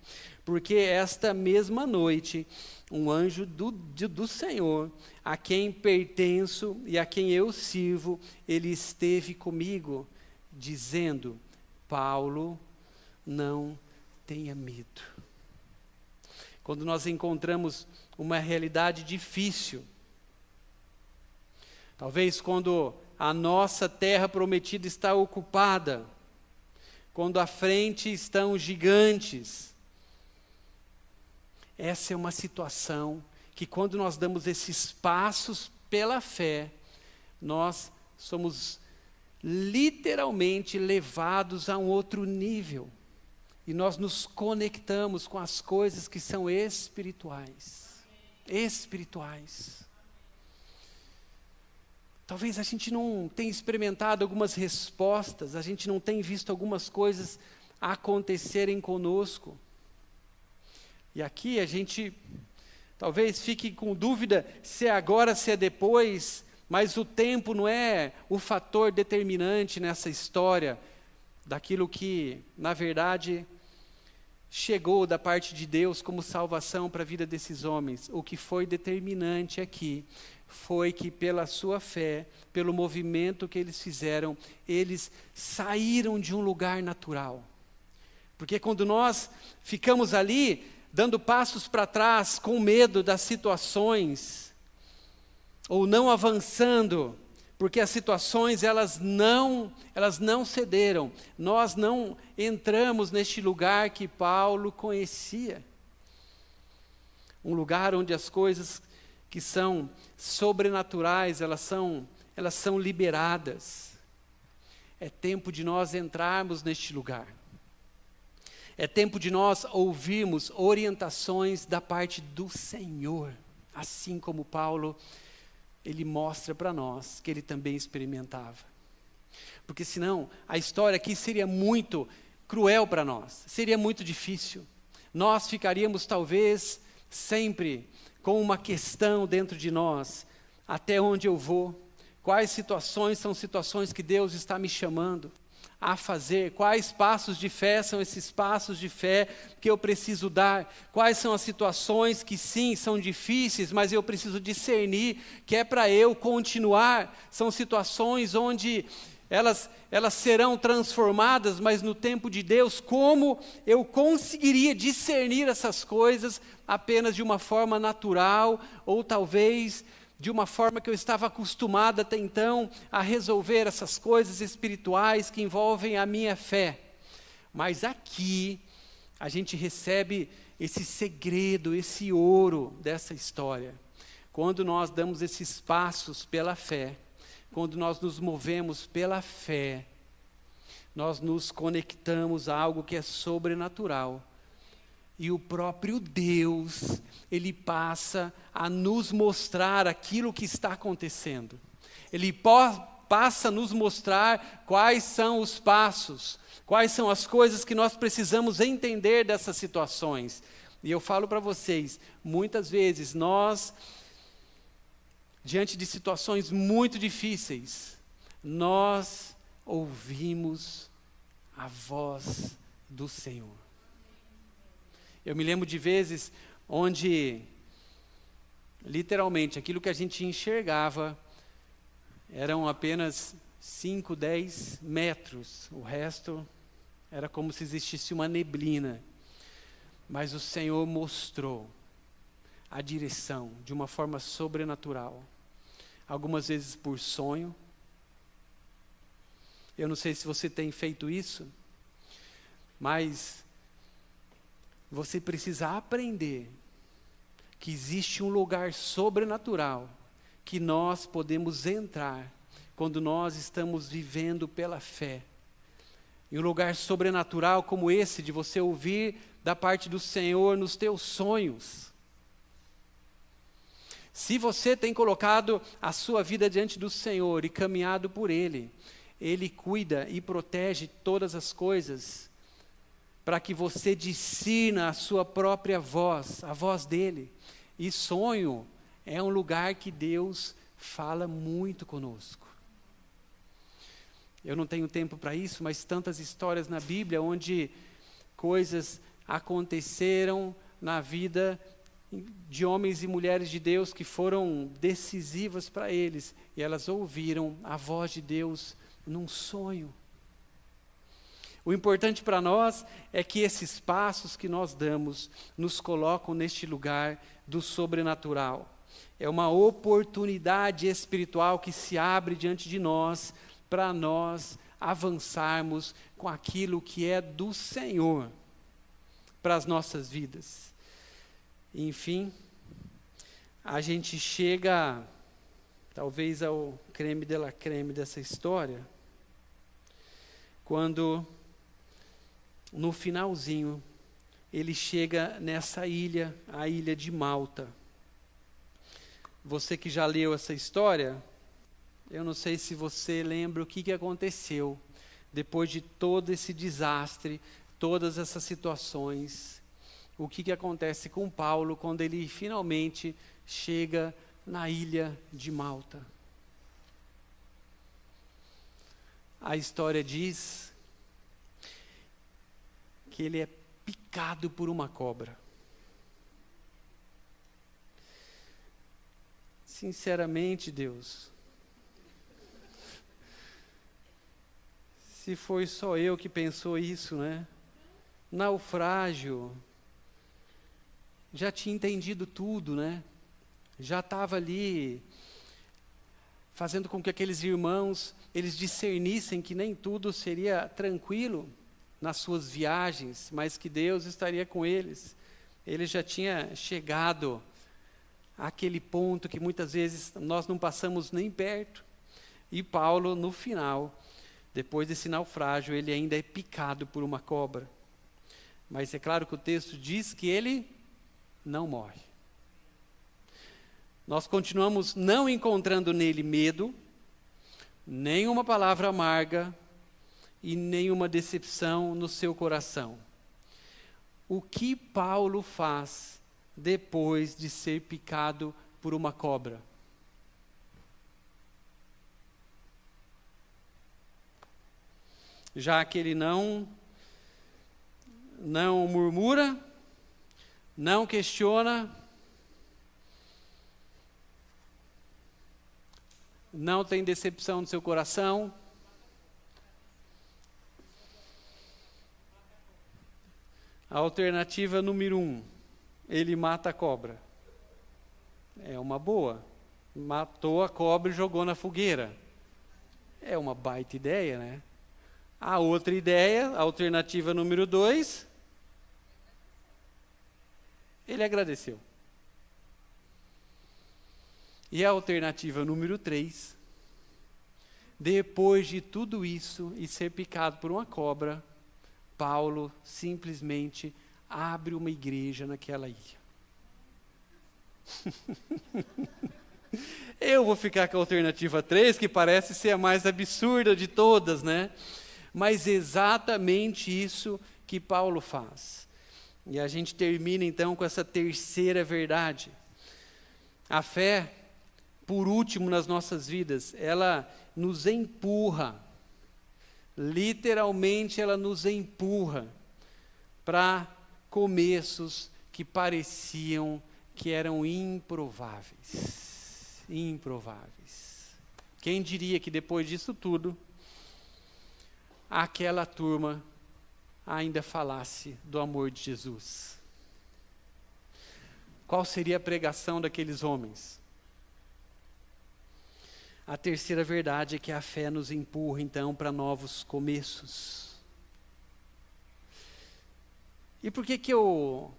Speaker 2: Porque esta mesma noite, um anjo do Senhor, a quem pertenço e a quem eu sirvo, ele esteve comigo, dizendo, Paulo, não tenha medo. Quando nós encontramos uma realidade difícil, talvez quando a nossa terra prometida está ocupada, quando à frente estão gigantes, essa é uma situação que quando nós damos esses passos pela fé, nós somos literalmente levados a um outro nível. E nós nos conectamos com as coisas que são espirituais. Espirituais. Talvez a gente não tenha experimentado algumas respostas, a gente não tenha visto algumas coisas acontecerem conosco. E aqui a gente talvez fique com dúvida se é agora, se é depois, mas o tempo não é o fator determinante nessa história daquilo que, na verdade, chegou da parte de Deus como salvação para a vida desses homens. O que foi determinante aqui foi que pela sua fé, pelo movimento que eles fizeram, eles saíram de um lugar natural. Porque quando nós ficamos ali, dando passos para trás, com medo das situações, ou não avançando, porque as situações elas não cederam, nós não entramos neste lugar que Paulo conhecia. Um lugar onde as coisas que são sobrenaturais, elas são liberadas. É tempo de nós entrarmos neste lugar. É tempo de nós ouvirmos orientações da parte do Senhor, assim como Paulo, ele mostra para nós que ele também experimentava. Porque senão, a história aqui seria muito cruel para nós, seria muito difícil. Nós ficaríamos talvez sempre com uma questão dentro de nós: até onde eu vou? Quais situações são situações que Deus está me chamando a fazer? Quais passos de fé são esses passos de fé que eu preciso dar? Quais são as situações que sim, são difíceis, mas eu preciso discernir que é para eu continuar? São situações onde elas serão transformadas, mas no tempo de Deus. Como eu conseguiria discernir essas coisas apenas de uma forma natural, ou talvez de uma forma que eu estava acostumado até então a resolver essas coisas espirituais que envolvem a minha fé? Mas aqui a gente recebe esse segredo, esse ouro dessa história. Quando nós damos esses passos pela fé, quando nós nos movemos pela fé, nós nos conectamos a algo que é sobrenatural. E o próprio Deus, Ele passa a nos mostrar aquilo que está acontecendo. Ele passa a nos mostrar quais são os passos, quais são as coisas que nós precisamos entender dessas situações. E eu falo para vocês, muitas vezes nós, diante de situações muito difíceis, nós ouvimos a voz do Senhor. Eu me lembro de vezes onde, literalmente, aquilo que a gente enxergava eram apenas 5, 10 metros. O resto era como se existisse uma neblina. Mas o Senhor mostrou a direção de uma forma sobrenatural. Algumas vezes por sonho. Eu não sei se você tem feito isso, mas você precisa aprender que existe um lugar sobrenatural que nós podemos entrar quando nós estamos vivendo pela fé. E um lugar sobrenatural como esse, de você ouvir da parte do Senhor nos teus sonhos. Se você tem colocado a sua vida diante do Senhor e caminhado por Ele, Ele cuida e protege todas as coisas, para que você discirna a sua própria voz, a voz dele. E sonho é um lugar que Deus fala muito conosco. Eu não tenho tempo para isso, mas tantas histórias na Bíblia onde coisas aconteceram na vida de homens e mulheres de Deus que foram decisivas para eles, e elas ouviram a voz de Deus num sonho. O importante para nós é que esses passos que nós damos nos colocam neste lugar do sobrenatural. É uma oportunidade espiritual que se abre diante de nós para nós avançarmos com aquilo que é do Senhor para as nossas vidas. Enfim, a gente chega talvez ao creme de la creme dessa história, quando no finalzinho, ele chega nessa ilha, a ilha de Malta. Você que já leu essa história, eu não sei se você lembra o que aconteceu depois de todo esse desastre, todas essas situações. O que acontece com Paulo quando ele finalmente chega na ilha de Malta. A história diz que ele é picado por uma cobra. Sinceramente, Deus, se foi só eu que pensou isso, né? Naufrágio, já tinha entendido tudo, né? Já estava ali fazendo com que aqueles irmãos, eles discernissem que nem tudo seria tranquilo nas suas viagens, mas que Deus estaria com eles. Ele já tinha chegado àquele ponto que muitas vezes nós não passamos nem perto. E Paulo, no final, depois desse naufrágio, ele ainda é picado por uma cobra. Mas é claro que o texto diz que ele não morre. Nós continuamos não encontrando nele medo, nenhuma palavra amarga e nenhuma decepção no seu coração. O que Paulo faz depois de ser picado por uma cobra? Já que ele não murmura, não questiona, não tem decepção no seu coração. A alternativa número 1, ele mata a cobra. É uma boa. Matou a cobra e jogou na fogueira. É uma baita ideia, né? A outra ideia, a alternativa número 2, ele agradeceu. E a alternativa número 3, depois de tudo isso e ser picado por uma cobra, Paulo simplesmente abre uma igreja naquela ilha. Eu vou ficar com a alternativa 3, que parece ser a mais absurda de todas, né? Mas exatamente isso que Paulo faz. E a gente termina então com essa terceira verdade. A fé, por último nas nossas vidas, ela nos empurra, literalmente ela nos empurra para começos que pareciam que eram improváveis. Improváveis. Quem diria que depois disso tudo, aquela turma ainda falasse do amor de Jesus? Qual seria a pregação daqueles homens? A terceira verdade é que a fé nos empurra, então, para novos começos. E por que eu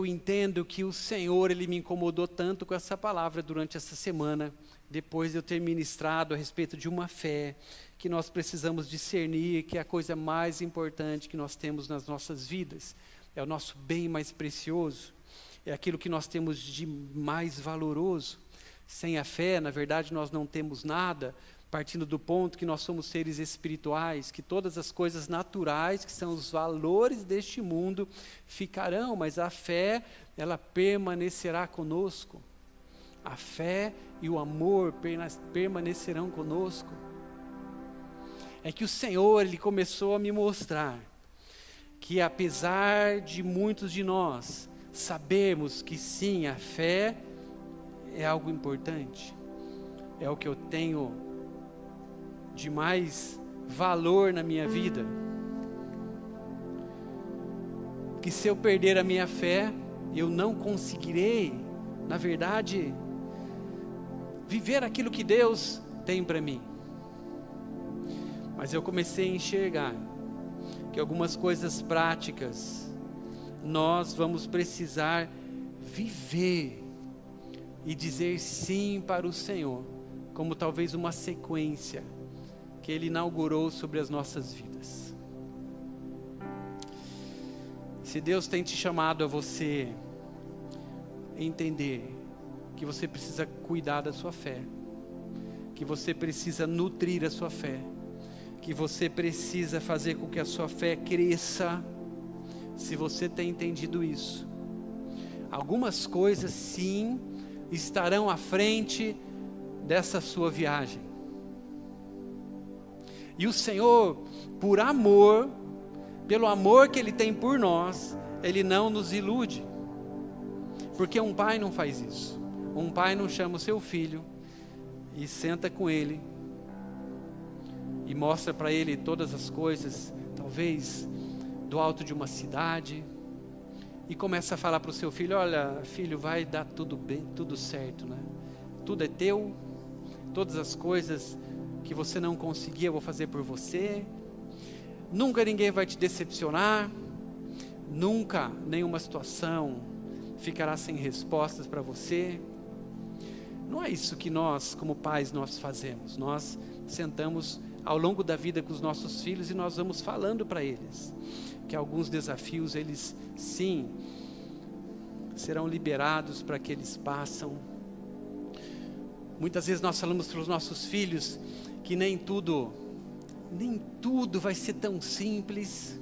Speaker 2: entendo que o Senhor, Ele me incomodou tanto com essa palavra durante essa semana, depois de eu ter ministrado a respeito de uma fé que nós precisamos discernir, que é a coisa mais importante que nós temos nas nossas vidas, é o nosso bem mais precioso, é aquilo que nós temos de mais valoroso. Sem a fé, na verdade, nós não temos nada, partindo do ponto que nós somos seres espirituais, que todas as coisas naturais, que são os valores deste mundo, ficarão, mas a fé, ela permanecerá conosco. A fé e o amor permanecerão conosco. É que o Senhor, Ele começou a me mostrar que apesar de muitos de nós sabermos que sim, a fé é algo importante, é o que eu tenho de mais valor na minha vida, que se eu perder a minha fé, eu não conseguirei, na verdade, viver aquilo que Deus tem para mim. Mas eu comecei a enxergar que algumas coisas práticas nós vamos precisar viver e dizer sim para o Senhor, como talvez uma sequência que Ele inaugurou sobre as nossas vidas. Se Deus tem te chamado a você entender que você precisa cuidar da sua fé, que você precisa nutrir a sua fé, que você precisa fazer com que a sua fé cresça, se você tem entendido isso, algumas coisas sim estarão à frente dessa sua viagem. E o Senhor, por amor, pelo amor que Ele tem por nós, Ele não nos ilude. Porque um pai não faz isso. Um pai não chama o seu filho e senta com ele e mostra para ele todas as coisas, talvez do alto de uma cidade, e começa a falar para o seu filho: olha, filho, vai dar tudo bem, tudo certo, né? Tudo é teu, todas as coisas que você não conseguia eu vou fazer por você, nunca ninguém vai te decepcionar, nunca nenhuma situação ficará sem respostas para você. Não é isso que nós, como pais, nós fazemos. Nós sentamos ao longo da vida com os nossos filhos e nós vamos falando para eles que alguns desafios, eles sim, serão liberados para que eles passam. Muitas vezes nós falamos para os nossos filhos que nem tudo vai ser tão simples,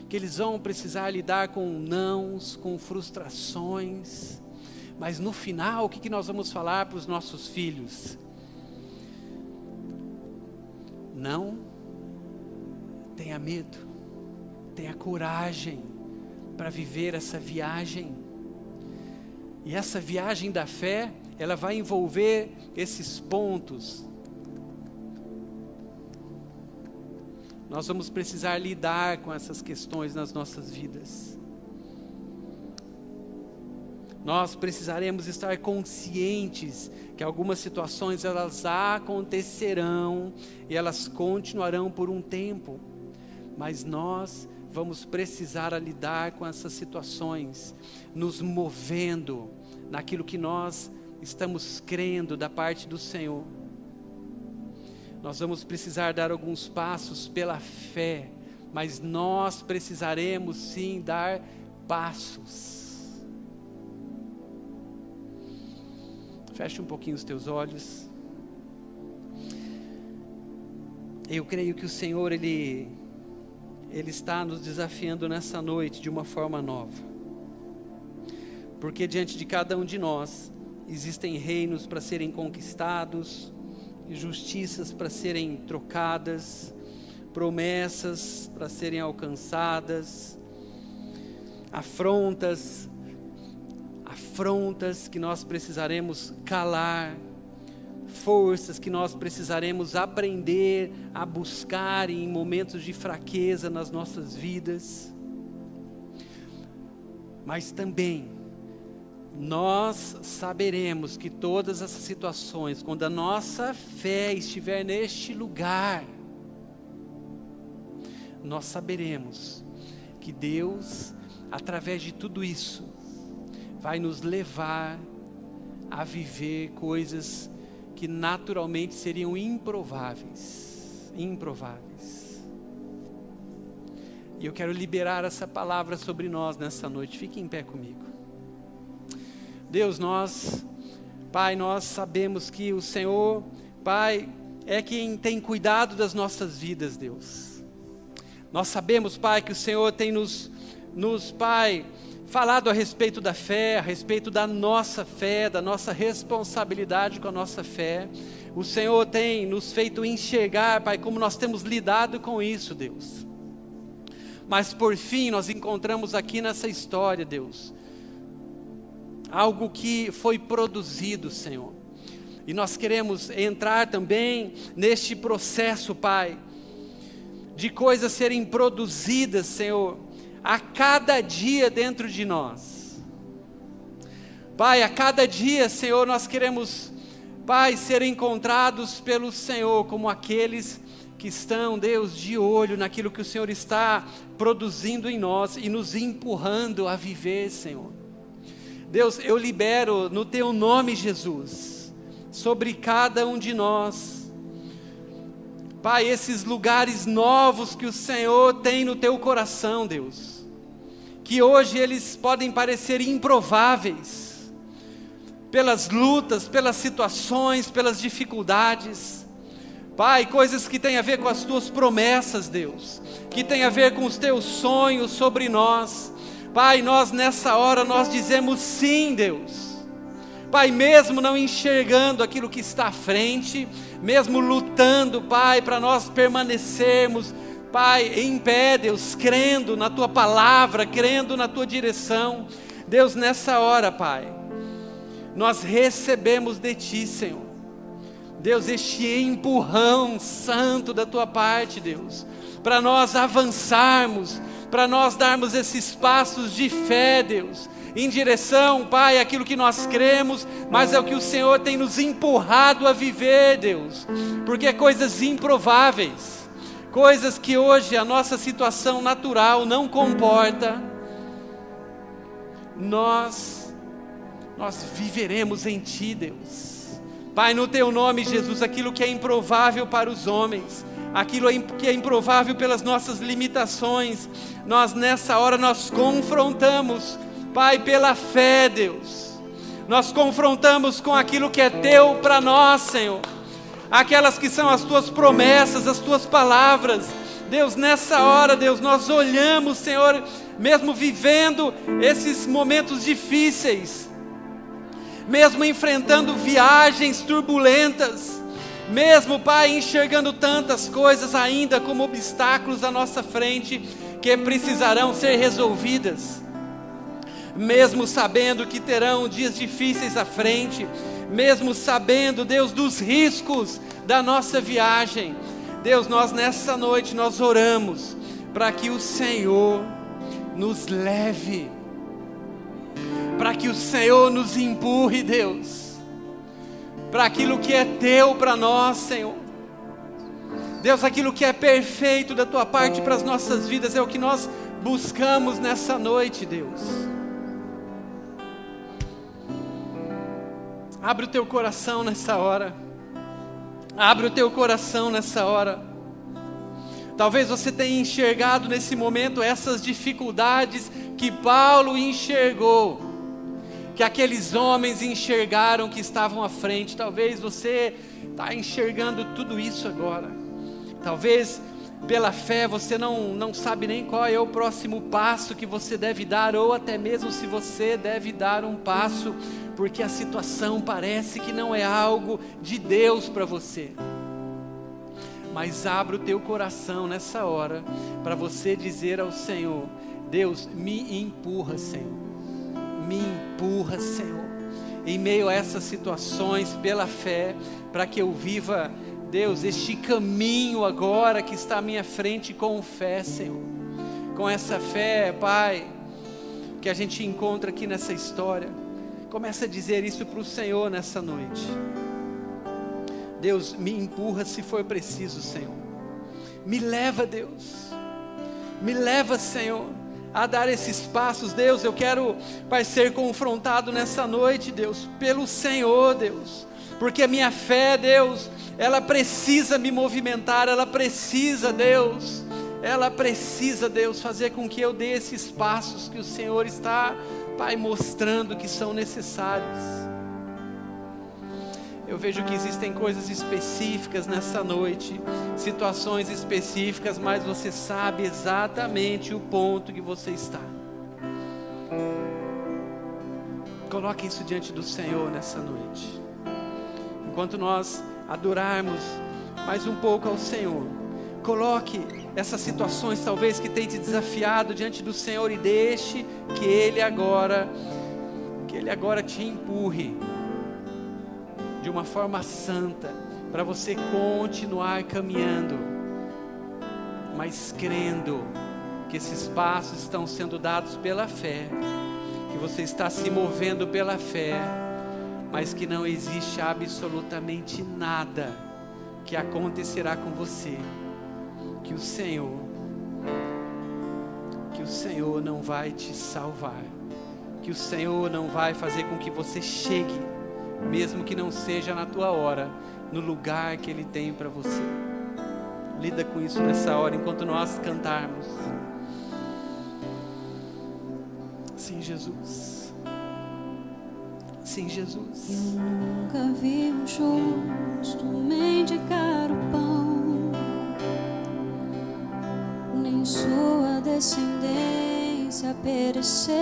Speaker 2: que eles vão precisar lidar com nãos, com frustrações, mas no final, o que nós vamos falar para os nossos filhos? Não tenha medo, tenha coragem para viver essa viagem. E essa viagem da fé, ela vai envolver esses pontos. Nós vamos precisar lidar com essas questões nas nossas vidas. Nós precisaremos estar conscientes que algumas situações elas acontecerão e elas continuarão por um tempo, mas nós vamos precisar lidar com essas situações, nos movendo naquilo que nós estamos crendo da parte do Senhor. Nós vamos precisar dar alguns passos pela fé, mas nós precisaremos sim dar passos. Feche um pouquinho os teus olhos. Eu creio que o Senhor, Ele está nos desafiando nessa noite de uma forma nova. Porque diante de cada um de nós, existem reinos para serem conquistados, justiças para serem trocadas, promessas para serem alcançadas, afrontas que nós precisaremos calar, forças que nós precisaremos aprender a buscar em momentos de fraqueza nas nossas vidas. Mas também nós saberemos que todas essas situações, quando a nossa fé estiver neste lugar, nós saberemos que Deus, através de tudo isso, vai nos levar a viver coisas que naturalmente seriam improváveis. E eu quero liberar essa palavra sobre nós nessa noite. Fique em pé comigo. Deus, Pai, nós sabemos que o Senhor, Pai, é quem tem cuidado das nossas vidas, Deus. Nós sabemos, Pai, que o Senhor tem nos Pai, falado a respeito da fé, a respeito da nossa fé, da nossa responsabilidade com a nossa fé. O Senhor tem nos feito enxergar, Pai, como nós temos lidado com isso, Deus. Mas por fim nós encontramos aqui nessa história, Deus, algo que foi produzido, Senhor. E nós queremos entrar também neste processo, Pai, de coisas serem produzidas, Senhor, a cada dia dentro de nós. Pai, a cada dia, Senhor, nós queremos, Pai, ser encontrados pelo Senhor como aqueles que estão, Deus, de olho naquilo que o Senhor está produzindo em nós e nos empurrando a viver, Senhor. Deus, eu libero no Teu nome, Jesus, sobre cada um de nós, Pai, esses lugares novos que o Senhor tem no Teu coração, Deus, que hoje eles podem parecer improváveis, pelas lutas, pelas situações, pelas dificuldades, Pai, coisas que têm a ver com as Tuas promessas, Deus, que têm a ver com os Teus sonhos sobre nós, Pai, nós nessa hora nós dizemos sim, Deus. Pai, mesmo não enxergando aquilo que está à frente, mesmo lutando, Pai, para nós permanecermos, Pai, em pé, Deus, crendo na Tua palavra, crendo na Tua direção, Deus, nessa hora, Pai, nós recebemos de Ti, Senhor. Deus, este empurrão santo da Tua parte, Deus, para nós avançarmos, para nós darmos esses passos de fé, Deus, em direção, Pai, àquilo que nós cremos, mas é o que o Senhor tem nos empurrado a viver, Deus, porque coisas improváveis, coisas que hoje a nossa situação natural não comporta, nós viveremos em Ti, Deus. Pai, no Teu nome, Jesus, aquilo que é improvável para os homens, aquilo que é improvável pelas nossas limitações, nós nessa hora nós confrontamos, Pai, pela fé, Deus, nós confrontamos com aquilo que é Teu para nós, Senhor, aquelas que são as Tuas promessas, as Tuas palavras. Deus, nessa hora, Deus, nós olhamos, Senhor, mesmo vivendo esses momentos difíceis, mesmo enfrentando viagens turbulentas, mesmo, Pai, enxergando tantas coisas ainda como obstáculos à nossa frente, que precisarão ser resolvidas, mesmo sabendo que terão dias difíceis à frente, mesmo sabendo, Deus, dos riscos da nossa viagem, Deus, nós nessa noite, nós oramos, para que o Senhor nos leve, para que o Senhor nos empurre, Deus, para aquilo que é Teu para nós, Senhor. Deus, aquilo que é perfeito da Tua parte para as nossas vidas, é o que nós buscamos nessa noite, Deus. Abre o Teu coração nessa hora, abre o Teu coração nessa hora. Talvez você tenha enxergado nesse momento essas dificuldades que Paulo enxergou, que aqueles homens enxergaram que estavam à frente. Talvez você está enxergando tudo isso agora. Talvez pela fé você não sabe nem qual é o próximo passo que você deve dar, ou até mesmo se você deve dar um passo, porque a situação parece que não é algo de Deus para você. Mas abra o teu coração nessa hora, para você dizer ao Senhor: Deus, me empurra, Senhor, me empurra, Senhor, em meio a essas situações, pela fé, para que eu viva, Deus, este caminho agora que está à minha frente com fé, Senhor, com essa fé, Pai, que a gente encontra aqui nessa história. Começa a dizer isso para o Senhor nessa noite. Deus, me empurra se for preciso, Senhor. Me leva, Deus. Me leva, Senhor, a dar esses passos. Deus, eu quero, Pai, ser confrontado nessa noite, Deus, pelo Senhor, Deus. Porque a minha fé, Deus, ela precisa me movimentar, ela precisa, Deus, fazer com que eu dê esses passos que o Senhor está, Pai, mostrando que são necessários. Eu vejo que existem coisas específicas nessa noite, situações específicas, mas você sabe exatamente o ponto que você está. Coloque isso diante do Senhor nessa noite. Enquanto nós adorarmos mais um pouco ao Senhor, coloque essas situações talvez que tem te desafiado diante do Senhor e deixe que Ele agora te empurre de uma forma santa, para você continuar caminhando, mas crendo que esses passos estão sendo dados pela fé, que você está se movendo pela fé, mas que não existe absolutamente nada que acontecerá com você, que o Senhor não vai te salvar, que o Senhor não vai fazer com que você chegue, mesmo que não seja na tua hora, no lugar que Ele tem para você. Lida com isso nessa hora, enquanto nós cantarmos. Sim, Jesus. Sim, Jesus.
Speaker 3: Eu nunca vi um justo mendigar o pão, nem sua descendência perecer.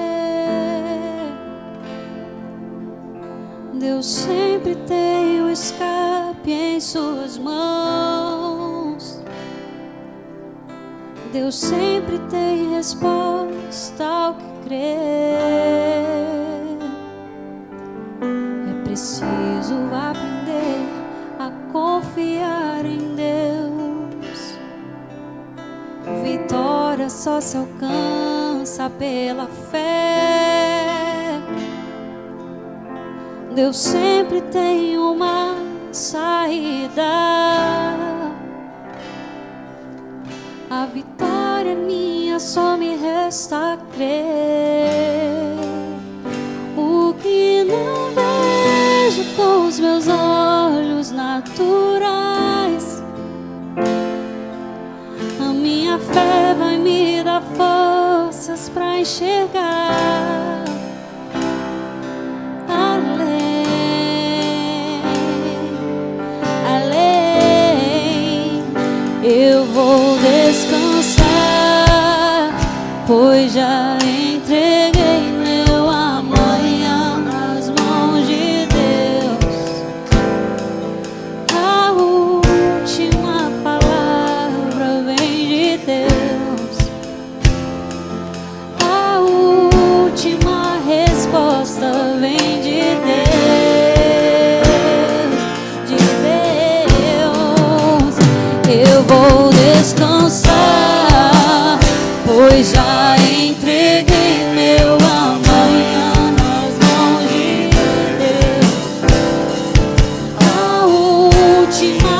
Speaker 3: Deus sempre tem o escape em suas mãos. Deus sempre tem resposta ao que crer. só se alcança pela fé. Deus sempre tem uma saída. A vitória é minha, só me resta crer. O que não vejo com os meus olhos naturais, a minha fé vai me dar forças pra enxergar além, além. Eu vou descansar, pois já entreguei meu amanhã nas mãos de Deus. A última palavra vem de Deus. A última resposta vem de Deus. De Deus. Eu vou descansar, pois já entreguei meu amanhã nas mãos de Deus. A última